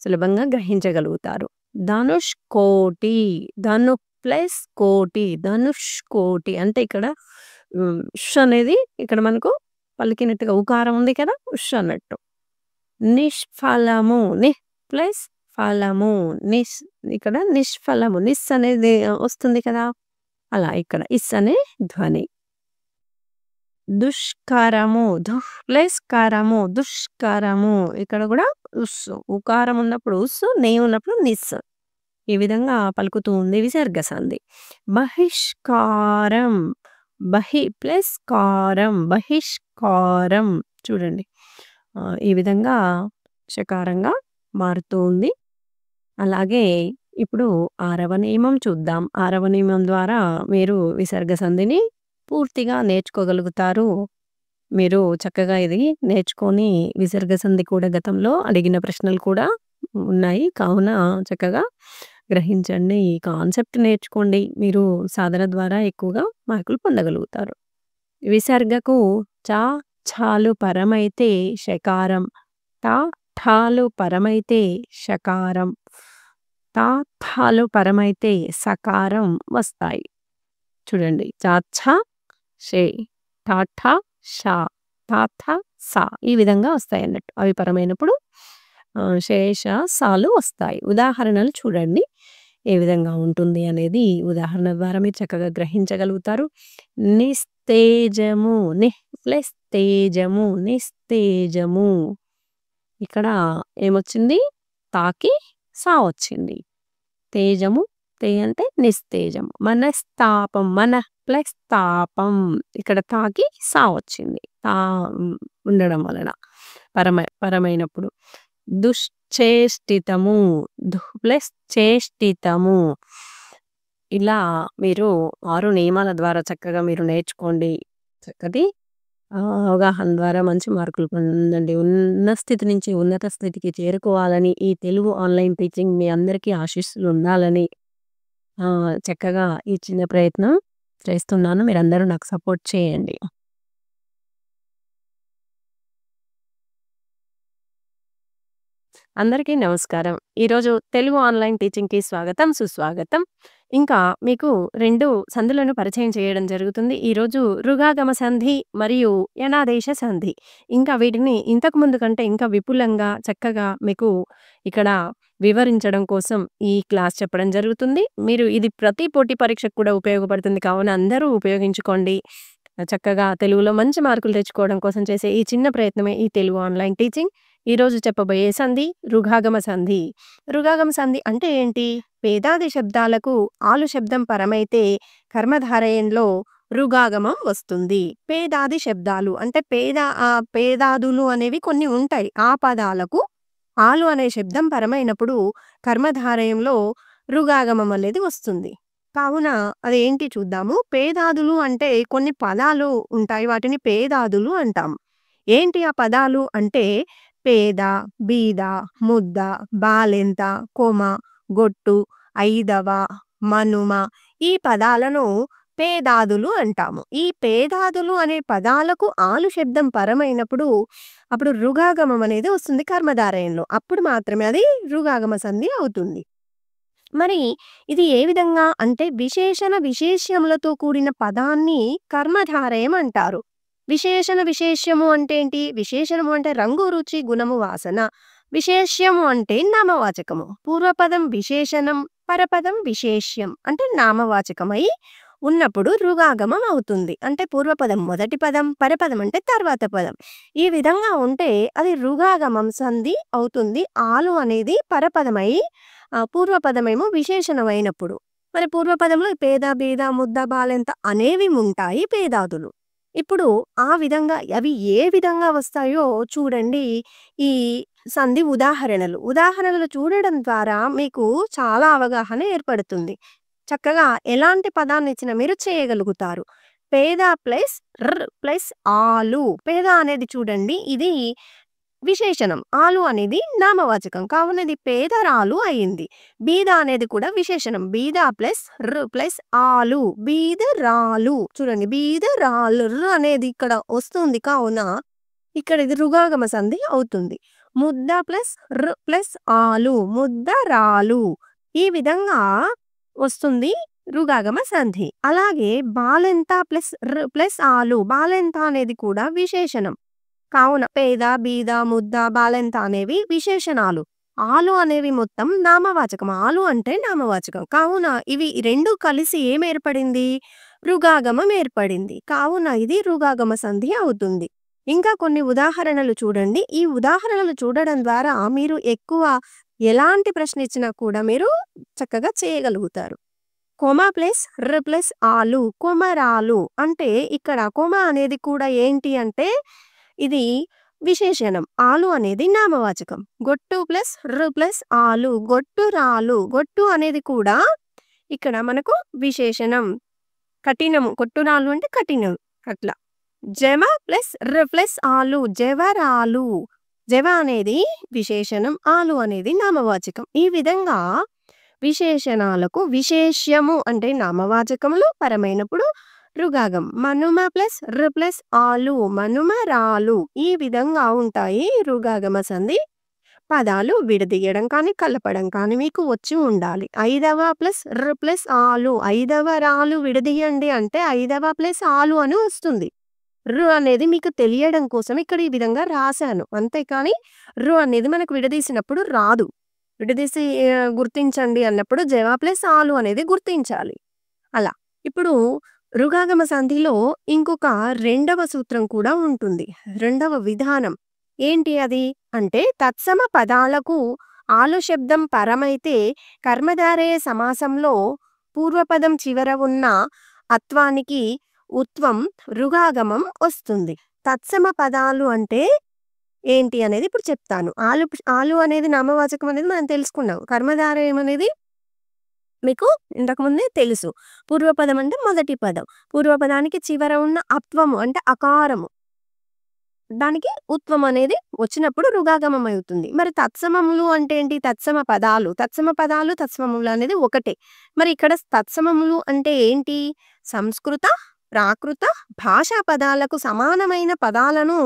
సులభంగా గ్రహించగలుగుతారు. ధనుష్కోటి. ధను ప్లస్ కోటి. ధనుష్కోటి అంటే ఇక్కడ అనేది ఇక్కడ మనకు పలికినట్టుగా ఉకారం ఉంది కదా! అన్నట్టు. నిష్ఫలము. ప్లస్ ఫలము. ఇక్కడ నిష్ఫలము. అనేది వస్తుంది కదా! అలా ఇక్కడ అనే ధ్వని. దుష్కరము. దుః ప్లస్ కరము. దుష్కరము. ఇక్కడ కూడా ఉకారం ఉన్నప్పుడు ఉన్నప్పుడు ఈ విధంగా పలుకుతూ ఉంది విసర్గ సంధి. బహిష్కారం. బహి ప్లస్ కారం. బహిష్కారం. చూడండి. ఈ విధంగా షకారంగా మారుతూ ఉంది. అలాగే ఇప్పుడు 6వ నియమం చూద్దాం. 6వ నియమం ద్వారా మీరు విసర్గ సంధిని పూర్తిగా నేర్చుకోగలుగుతారు. మీరు చక్కగా ఇది నేర్చుకొని విసర్గ సంధి కూడా గతంలో అడిగిన ప్రశ్నలు కూడా ఉన్నాయి. కావున చక్కగా గ్రహించండి. ఈ కాన్సెప్ట్ నేర్చుకోండి. మీరు సాధన ద్వారా ఎక్కువగా మార్కులు పొందగలుగుతారు. విసర్గకు చ, ఛలు పరమైతే షకారం. ట, ఠలు పరమైతే షకారం. త, థలు పరమైతే సకారం వస్తాయి. చూడండి. చ, ఛ, షే. ట, ఠ, ష. త, థ, స. ఈ విధంగా వస్తాయి అన్నట్టు. అవి పరమైనప్పుడు శేష, సాలు వస్తాయి. ఉదాహరణలు చూడండి. ఏ విధంగా ఉంటుంది అనేది ఉదాహరణ ద్వారా మీరు చక్కగా గ్రహించగలుగుతారు. నిస్తేజము. ప్లస్ తేజము. నిస్తేజము. ఇక్కడ ఏమొచ్చింది? తాకి సా వచ్చింది. తేజము. అంటే నిస్తేజము. మనస్తాపం. ప్లస్ తాపం. ఇక్కడ తాకి సా వచ్చింది. ఉండడం వలన పరమైనప్పుడు. దుశ్చేష్టితము. ప్లస్ చేష్టితము. ఇలా మీరు 6 నియమాల ద్వారా చక్కగా మీరు నేర్చుకోండి. చక్కటి అవగాహన ద్వారా మంచి మార్కులు పొందండి. ఉన్న స్థితి నుంచి ఉన్నత స్థితికి చేరుకోవాలని ఈ తెలుగు ఆన్‌లైన్ టీచింగ్ మీ అందరికీ ఆశీస్సులు ఉండాలని చక్కగా ఈ చిన్న ప్రయత్నం చేస్తున్నాను. మీరందరూ నాకు సపోర్ట్ చేయండి. అందరికీ నమస్కారం. ఈరోజు తెలుగు ఆన్‌లైన్ టీచింగ్‌కి స్వాగతం, సుస్వాగతం. ఇంకా మీకు 2 సందులను పరిచయం చేయడం జరుగుతుంది. ఈరోజు రుగాగమ సంధి మరియు యనాదేశ సంధి. ఇంకా వీటిని ఇంతకు ముందు కంటే ఇంకా విపులంగా, చక్కగా మీకు ఇక్కడ వివరించడం కోసం ఈ క్లాస్ చెప్పడం జరుగుతుంది. మీరు ఇది ప్రతి పోటీ పరీక్షకు కూడా ఉపయోగపడుతుంది కావున అందరూ ఉపయోగించుకోండి. చక్కగా తెలుగులో మంచి మార్కులు తెచ్చుకోవడం కోసం చేసే ఈ చిన్న ప్రయత్నమే ఈ తెలుగు ఆన్‌లైన్ టీచింగ్. ఈరోజు చెప్పబోయే సంధి రుగాగమ సంధి. రుగాగమ సంధి అంటే ఏంటి? పేదాది శబ్దాలకు ఆలు శబ్దం పరమైతే కర్మధారయంలో రుగాగమం వస్తుంది. పేదాది శబ్దాలు అంటే పేదాదులు అనేవి కొన్ని ఉంటాయి. ఆ పదాలకు ఆలు అనే శబ్దం పరమైనప్పుడు కర్మధారయంలో రుగాగమం అనేది వస్తుంది. కావున అదేంటి చూద్దాము. పేదాదులు అంటే కొన్ని పదాలు ఉంటాయి. వాటిని పేదాదులు అంటాం. ఏంటి ఆ పదాలు అంటే పేద, బీద, ముద్ద, బాలెంత, కొమ, గొట్టు, ఐదవ, మనుమ ఈ పదాలను పేదాదులు అంటాము. ఈ పేదాదులు అనే పదాలకు ఆలు శబ్దం పరమైనప్పుడు అప్పుడు రుగాగమం అనేది వస్తుంది కర్మధారయంలో. అప్పుడు మాత్రమే అది రుగాగమ సంధి అవుతుంది. మరి ఇది ఏ విధంగా అంటే విశేషణ విశేష్యములతో కూడిన పదాన్ని కర్మధారయం అంటారు. విశేషణ విశేష్యము అంటే ఏంటి? విశేషణము అంటే రంగు, రుచి, గుణము, వాసన. విశేష్యము అంటే నామవాచకము. పూర్వపదం విశేషణం, పరపదం విశేష్యం అంటే నామవాచకమై ఉన్నప్పుడు రుగాగమం అవుతుంది. అంటే పూర్వపదం మొదటి పదం, పరపదం అంటే తర్వాత పదం. ఈ విధంగా ఉంటే అది రుగాగమం సంధి అవుతుంది. ఆలు అనేది పరపదమై పూర్వపదమేమో విశేషణమైనప్పుడు. మరి పూర్వపదంలో పేద, బీద, ముద్ద, బాలెంత అనేవి ఉంటాయి పేదాదులు. ఇప్పుడు ఆ విధంగా అవి ఏ విధంగా వస్తాయో చూడండి. ఈ సంధి ఉదాహరణలు. ఉదాహరణలు చూడడం ద్వారా మీకు చాలా అవగాహన ఏర్పడుతుంది. చక్కగా ఎలాంటి పదాన్ని ఇచ్చినా మీరు చేయగలుగుతారు. పేద ప్లస్ ప్లస్ ఆలు. పేద అనేది చూడండి ఇది విశేషణం. ఆలు అనేది నామవాచకం. కావున ఇది పేదరాలు అయింది. బీద అనేది కూడా విశేషణం. బీద ప్లస్ ఆలు. బీదరాలు. చూడండి బీదరాలు అనేది ఇక్కడ వస్తుంది కావున ఇక్కడ ఇది రుగాగమ సంధి అవుతుంది. ముద్ద ప్లస్ ఆలు. ముద్దరాలు. ఈ విధంగా వస్తుంది రుగాగమ సంధి. అలాగే బాలెంత ప్లస్ ఆలు. బాలెంత అనేది కూడా విశేషణం. కావున పేద, బీద, ముద్ద, బాలెంత అనేవి విశేషణాలు. ఆలు అనేవి మొత్తం నామవాచకం. ఆలు అంటే నామవాచకం. కావున ఇవి రెండు కలిసి ఏమేర్పడింది? రుగాగమం ఏర్పడింది. కావున ఇది రుగాగమ సంధి అవుతుంది. ఇంకా కొన్ని ఉదాహరణలు చూడండి. ఈ ఉదాహరణలు చూడడం ద్వారా మీరు ఎక్కువ ఎలాంటి ప్రశ్న ఇచ్చినా కూడా మీరు చక్కగా చేయగలుగుతారు. కొమ ప్లస్ ఆలు. కొమరాలు అంటే ఇక్కడ కొమ అనేది కూడా ఏంటి అంటే ఇది విశేషణం. ఆలు అనేది నామవాచకం. గొట్టు ప్లస్ ఆలు. గొట్టురాలు. గొట్టు అనేది కూడా ఇక్కడ మనకు విశేషణం. కఠినము. గొట్టురాలు అంటే కఠినం అట్లా. జమ ప్లస్ ఆలు. జవరాలు. జవ అనేది విశేషణం. ఆలు అనేది నామవాచకం. ఈ విధంగా విశేషణాలకు అంటే నామవాచకములు పరమైనప్పుడు రుగాగం. మనుమ ప్లస్ ఆలు. మనుమరాలు. ఈ విధంగా ఉంటాయి రుగాగమ సంధి. పదాలు విడదీయడం కానీ కలపడం కానీ మీకు వచ్చి ఉండాలి. ఐదవ ప్లస్ ఆలు. ఐదవరాలు విడదీయండి అంటే ఐదవ ప్లస్ ఆలు అని వస్తుంది. అనేది మీకు తెలియడం కోసం ఇక్కడ ఈ విధంగా రాశాను. అంతేకాని అనేది మనకు విడదీసినప్పుడు రాదు. విడదీసి గుర్తించండి అన్నప్పుడు జవ ప్లస్ ఆలు అనేది గుర్తించాలి. అలా. ఇప్పుడు రుగాగమ సంధిలో ఇంకొక రెండవ సూత్రం కూడా ఉంటుంది. రెండవ విధానం ఏంటి అది అంటే తత్సమ పదాలకు ఆలు శబ్దం పరమైతే కర్మధారయ సమాసంలో పూర్వపదం చివర ఉన్న అత్వానికి ఉత్వం రుగాగమం వస్తుంది. తత్సమ పదాలు అంటే ఏంటి అనేది ఇప్పుడు చెప్తాను. ఆలు అనేది నామవాచకం అనేది మనం తెలుసుకున్నాం. కర్మధారయం అనేది మీకు ఇంతకుముందే తెలుసు. పూర్వపదం అంటే మొదటి పదం. పూర్వపదానికి చివర ఉన్న అత్వము అంటే అకారము. దానికి ఉత్వం అనేది వచ్చినప్పుడు రుగాగమం అవుతుంది. మరి తత్సమములు అంటే ఏంటి? తత్సమ పదాలు. తత్సమ పదాలు, తత్సమములు అనేది ఒకటే. మరి ఇక్కడ తత్సమములు అంటే ఏంటి? సంస్కృత, ప్రాకృత భాషా పదాలకు సమానమైన పదాలను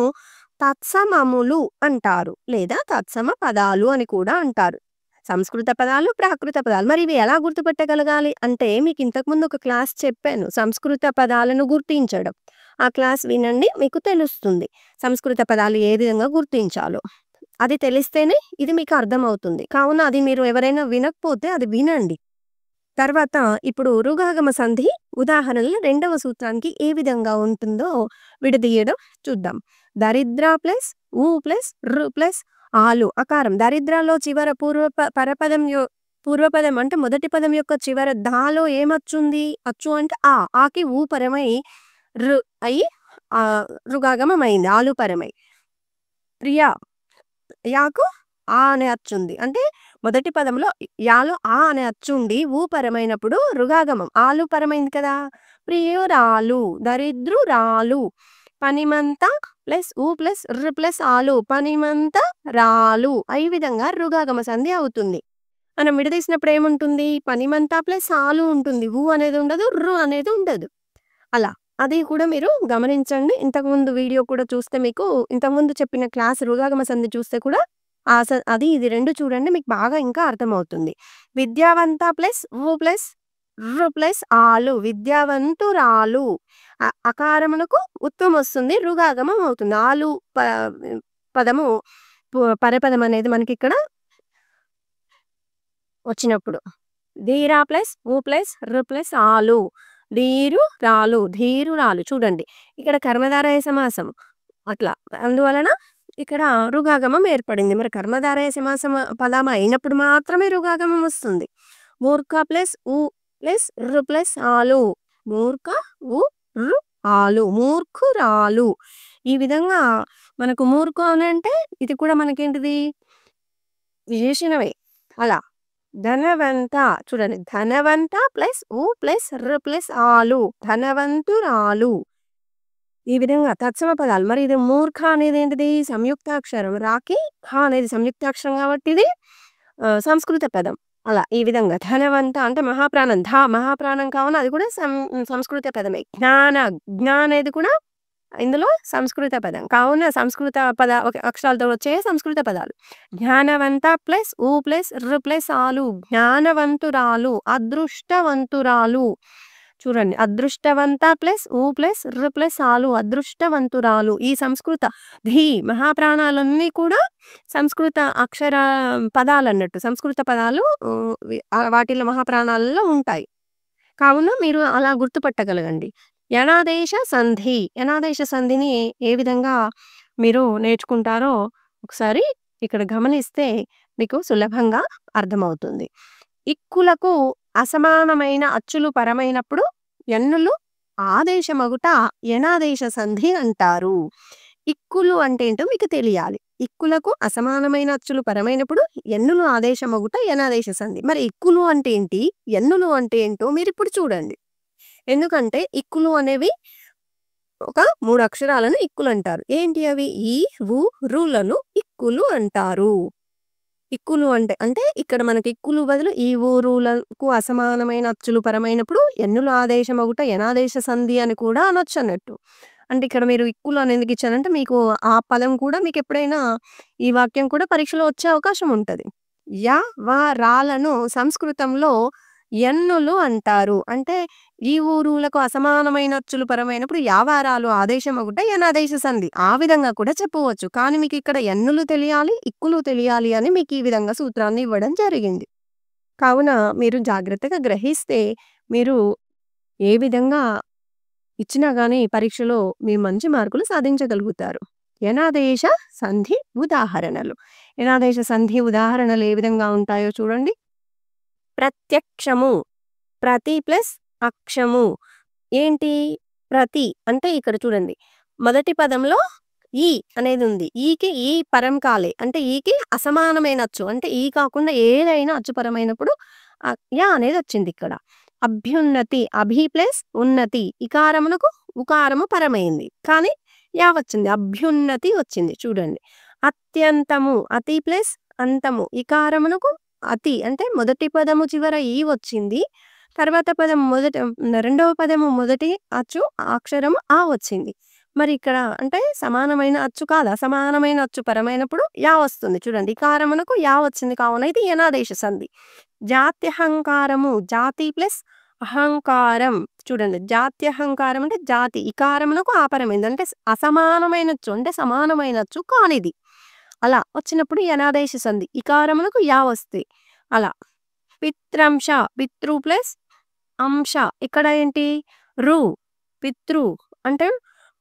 తత్సమములు అంటారు. లేదా తత్సమ పదాలు అని కూడా అంటారు. సంస్కృత పదాలు, ప్రాకృత పదాలు. మరి ఇవి ఎలా గుర్తుపట్టగలగాలి అంటే మీకు ఇంతకుముందు ఒక క్లాస్ చెప్పాను. సంస్కృత పదాలను గుర్తించడం. ఆ క్లాస్ వినండి, మీకు తెలుస్తుంది. సంస్కృత పదాలు ఏ విధంగా గుర్తించాలో. అది తెలిస్తేనే ఇది మీకు అర్థమవుతుంది. కావున అది మీరు ఎవరైనా వినకపోతే అది వినండి. తర్వాత ఇప్పుడు రుగాగమ సంధి ఉదాహరణలు 2వ సూత్రానికి ఏ విధంగా ఉంటుందో విడదీయడం చూద్దాం. దరిద్ర ప్లస్ ఊ ప్లస్ రు ప్లస్ ఆలు అకారం. దరిద్రలో చివర పూర్వపదం అంటే మొదటి పదం యొక్క చివర దాలో ఏమచ్చుంది? అచ్చు అంటే ఆకి ఊ పరమై రు అయి రుగాగమం అయింది. ఆలు పరమై. ప్రియా యాకు ఆ అనే అచ్చుంది. అంటే మొదటి పదంలో యాలో ఆ అనే అచ్చుండి ఊ పరమైనప్పుడు రుగాగమం. ఆలు పరమైంది కదా. ప్రియురాలు, దరిద్రురాలు, పనిమంత ప్లస్ ఊ ప్లస్ రు ప్లస్ ఆలు, పనిమంత రాలు. ఈ విధంగా రుగాగమ సంధి అవుతుంది. మనం విడదీసినప్పుడు ఏముంటుంది? పనిమంత ప్లస్ ఆలు ఉంటుంది. ఊ అనేది ఉండదు, రు అనేది ఉండదు. అలా అది కూడా మీరు గమనించండి. ఇంతకుముందు వీడియో కూడా చూస్తే మీకు ఇంతకుముందు చెప్పిన క్లాస్ రుగాగమ సంధి చూస్తే కూడా అది ఇది 2 చూడండి, మీకు బాగా ఇంకా అర్థమవుతుంది. విద్యావంత ప్లస్ ఊ ప్లస్ రు ప్లస్ ఆలు, విద్యావంతురాలు. అకారమునకు ఉత్వం వస్తుంది, రుగాగమం అవుతుంది. ఆలు పదము పరపదం అనేది మనకి ఇక్కడ వచ్చినప్పుడు. ధీరా ప్లస్ ఊ ప్లస్ రు ప్లస్ ఆలు, ధీరురాలు, ధీరురాలు. చూడండి ఇక్కడ కర్మధారయ సమాసం అట్లా. అందువలన ఇక్కడ రుగాగమం ఏర్పడింది. మరి కర్మధారయ సమాసం పదం అయినప్పుడు మాత్రమే రుగాగమం వస్తుంది. మూర్ఖ ప్లస్ ఊ ప్లస్ రు ప్లస్ ఆలు, మూర్ఖ ఊ రు ఆలు, మూర్ఖురాలు. ఈ విధంగా మనకు మూర్ఖు అని అంటే ఇది కూడా మనకేంటిది? విశేషణమే. అలా ధనవంత చూడండి, ధనవంత ప్లస్ ఊ ప్లస్ రు ప్లస్ ఆలు, ధనవంతురాలు. ఈ విధంగా తత్సమ పదాలు. మరి ఇది మూర్ఖ అనేది ఏంటిది? సంయుక్తాక్షరం. రాకి ఖ అనేది సంయుక్తాక్షరం కాబట్టి ఇది సంస్కృత పదం. అలా ఈ విధంగా ధనవంత అంటే మహాప్రాణం. మహాప్రాణం కావున అది కూడా సంస్కృత పదమే. జ్ఞ అనేది కూడా ఇందులో సంస్కృత పదం. కావున సంస్కృత అక్షరాలతో వచ్చే సంస్కృత పదాలు. జ్ఞానవంత ప్లస్ ఊ ప్లస్ రు ప్లస్ ఆలు, జ్ఞానవంతురాలు, అదృష్టవంతురాలు. చూడండి, అదృష్టవంత ప్లస్ ఊ ప్లస్ రు ప్లస్ ఆలు, అదృష్టవంతురాలు. ఈ సంస్కృత మహాప్రాణాలన్నీ కూడా సంస్కృత అక్షర పదాలు అన్నట్టు. సంస్కృత పదాలు వాటిలో మహాప్రాణాలలో ఉంటాయి. కావున మీరు అలా గుర్తుపట్టగలగండి. యనాదేశ సంధి. యనాదేశ సంధిని ఏ విధంగా మీరు నేర్చుకుంటారో ఒకసారి ఇక్కడ గమనిస్తే మీకు సులభంగా అర్థమవుతుంది. ఇక్కులకు అసమానమైన అచ్చులు పరమైనప్పుడు ఎన్నులు ఆదేశమగుట యనాదేశ సంధి అంటారు. ఇక్కులు అంటే ఏంటో మీకు తెలియాలి. ఇక్కులకు అసమానమైన అచ్చులు పరమైనప్పుడు ఎన్నులు ఆదేశమగుట యనాదేశ సంధి. మరి ఇక్కులు అంటే ఏంటి? ఎన్నులు అంటే ఏంటో మీరు ఇప్పుడు చూడండి. ఎందుకంటే ఇక్కులు అనేవి ఒక 3 అక్షరాలను ఇక్కులు అంటారు. ఏంటి అవి? ఈ ఊ రులను ఇక్కులు అంటారు. ఇక్కులు అంటే ఇక్కడ మనకి ఇక్కులు బదులు ఈ ఊరులకు అసమానమైన అచ్చులు పరమైనప్పుడు ఎన్నులు ఆదేశమగుట యనాదేశ సంధి అని కూడా అనొచ్చు అన్నట్టు. అంటే ఇక్కడ మీరు ఇక్కులు అని ఎందుకు ఇచ్చానంటే మీకు ఆ పదం కూడా మీకు ఎప్పుడైనా ఈ వాక్యం కూడా పరీక్షలో వచ్చే అవకాశం ఉంటది. రాలను సంస్కృతంలో ఎన్నులు అంటారు. అంటే ఈ ఊరులకు అసమానమైన అచ్చులు పరమైనప్పుడు యావారాలు ఆదేశమగుట యనాదేశ సంధి. ఆ విధంగా కూడా చెప్పవచ్చు. కానీ మీకు ఇక్కడ ఎన్నులు తెలియాలి, ఇక్కులు తెలియాలి అని మీకు ఈ విధంగా సూత్రాన్ని ఇవ్వడం జరిగింది. కావున మీరు జాగ్రత్తగా గ్రహిస్తే మీరు ఏ విధంగా ఇచ్చినా గానీ పరీక్షలో మీరు మంచి మార్కులు సాధించగలుగుతారు. యనాదేశ సంధి ఉదాహరణలు. యనాదేశ సంధి ఉదాహరణలు ఏ విధంగా ఉంటాయో చూడండి. ప్రత్యక్షము. ప్రతి ప్లస్ అక్షము. ఏంటి? ప్రతి అంటే ఇక్కడ చూడండి, మొదటి పదంలో ఈ అనేది ఉంది. ఈకి ఈ పరం కాలే అంటే ఈకి అసమానమైన అచ్చు అంటే ఈ కాకుండా ఏదైనా అచ్చు పరమైనప్పుడు యా అనేది వచ్చింది ఇక్కడ. అభ్యున్నతి. అభి ప్లస్ ఉన్నతి. ఇకారమునకు ఉకారము పరమైంది. కానీ యా వచ్చింది. అభ్యున్నతి వచ్చింది చూడండి. అత్యంతము అతి ప్లస్ అంతము. ఇకారమునకు అతి అంటే మొదటి పదము చివర ఈ వచ్చింది. తర్వాత పదం రెండవ పదము మొదటి అచ్చు అక్షరము ఆ వచ్చింది. మరి ఇక్కడ అంటే సమానమైన అచ్చు కాదా? సమానమైన అచ్చు పరమైనప్పుడు యా వస్తుంది. చూడండి ఇకారమునకు యా వచ్చింది కావున ఇది యనాదేశ సంధి. జాత్యహంకారము జాతి ప్లస్ అహంకారం. చూడండి జాత్యహంకారం అంటే జాతి. ఇకారమునకు ఆపరమైంది. అంటే అసమానమైనచ్చు అంటే సమానమైనచ్చు కానిది. అలా వచ్చినప్పుడు యనాదేశ సంధి. ఇకారమునకు యా వస్తే అలా. పిత్రంశ పితృ ప్లస్ అంశ. ఇక్కడ ఏంటి? రు. పితృ అంటే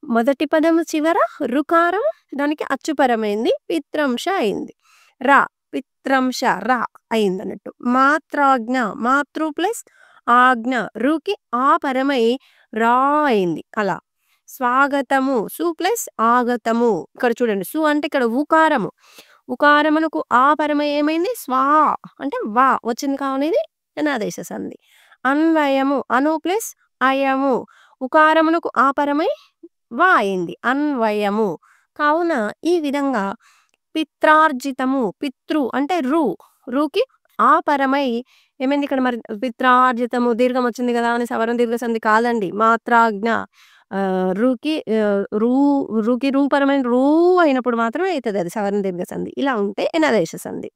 మొదటి పదము చివర రుకారం దానికి అచ్చుపరమైంది. పిత్రంశ అయింది. రా పిత్రంశ రా అయిందన్నట్టు. మాత్రాజ్ఞ మాతృ ప్లస్ ఆజ్ఞ. రుకి ఆ పరమై రా అయింది. అలా. స్వాగతము సు ప్లస్ ఆగతము. ఇక్కడ చూడండి సు అంటే ఇక్కడ ఉకారము. ఉకారమునకు ఆ పరమై ఏమైంది? స్వా అంటే వా వచ్చింది కావున ఇది యనాదేశ సంధి. అన్వయము అను ప్లస్ అయము. ఉకారమునకు ఆ పరమై వా అయింది. అన్వయము. కావున ఈ విధంగా పిత్రార్జితము పితృ అంటే రు. రుకి ఆ పరమై ఏమైంది ఇక్కడ మరి పిత్రార్జితము దీర్ఘం వచ్చింది కదా అని సవర్ణ దీర్ఘ సంధి కాదండి. మాత్రాజ్ఞ రుకి రూ రుకి రూ పరమైన రూ అయినప్పుడు మాత్రమే అయితది అది సవర్ణ దీర్ఘ సంధి. ఇలా ఉంటే యనాదేశ సంధి.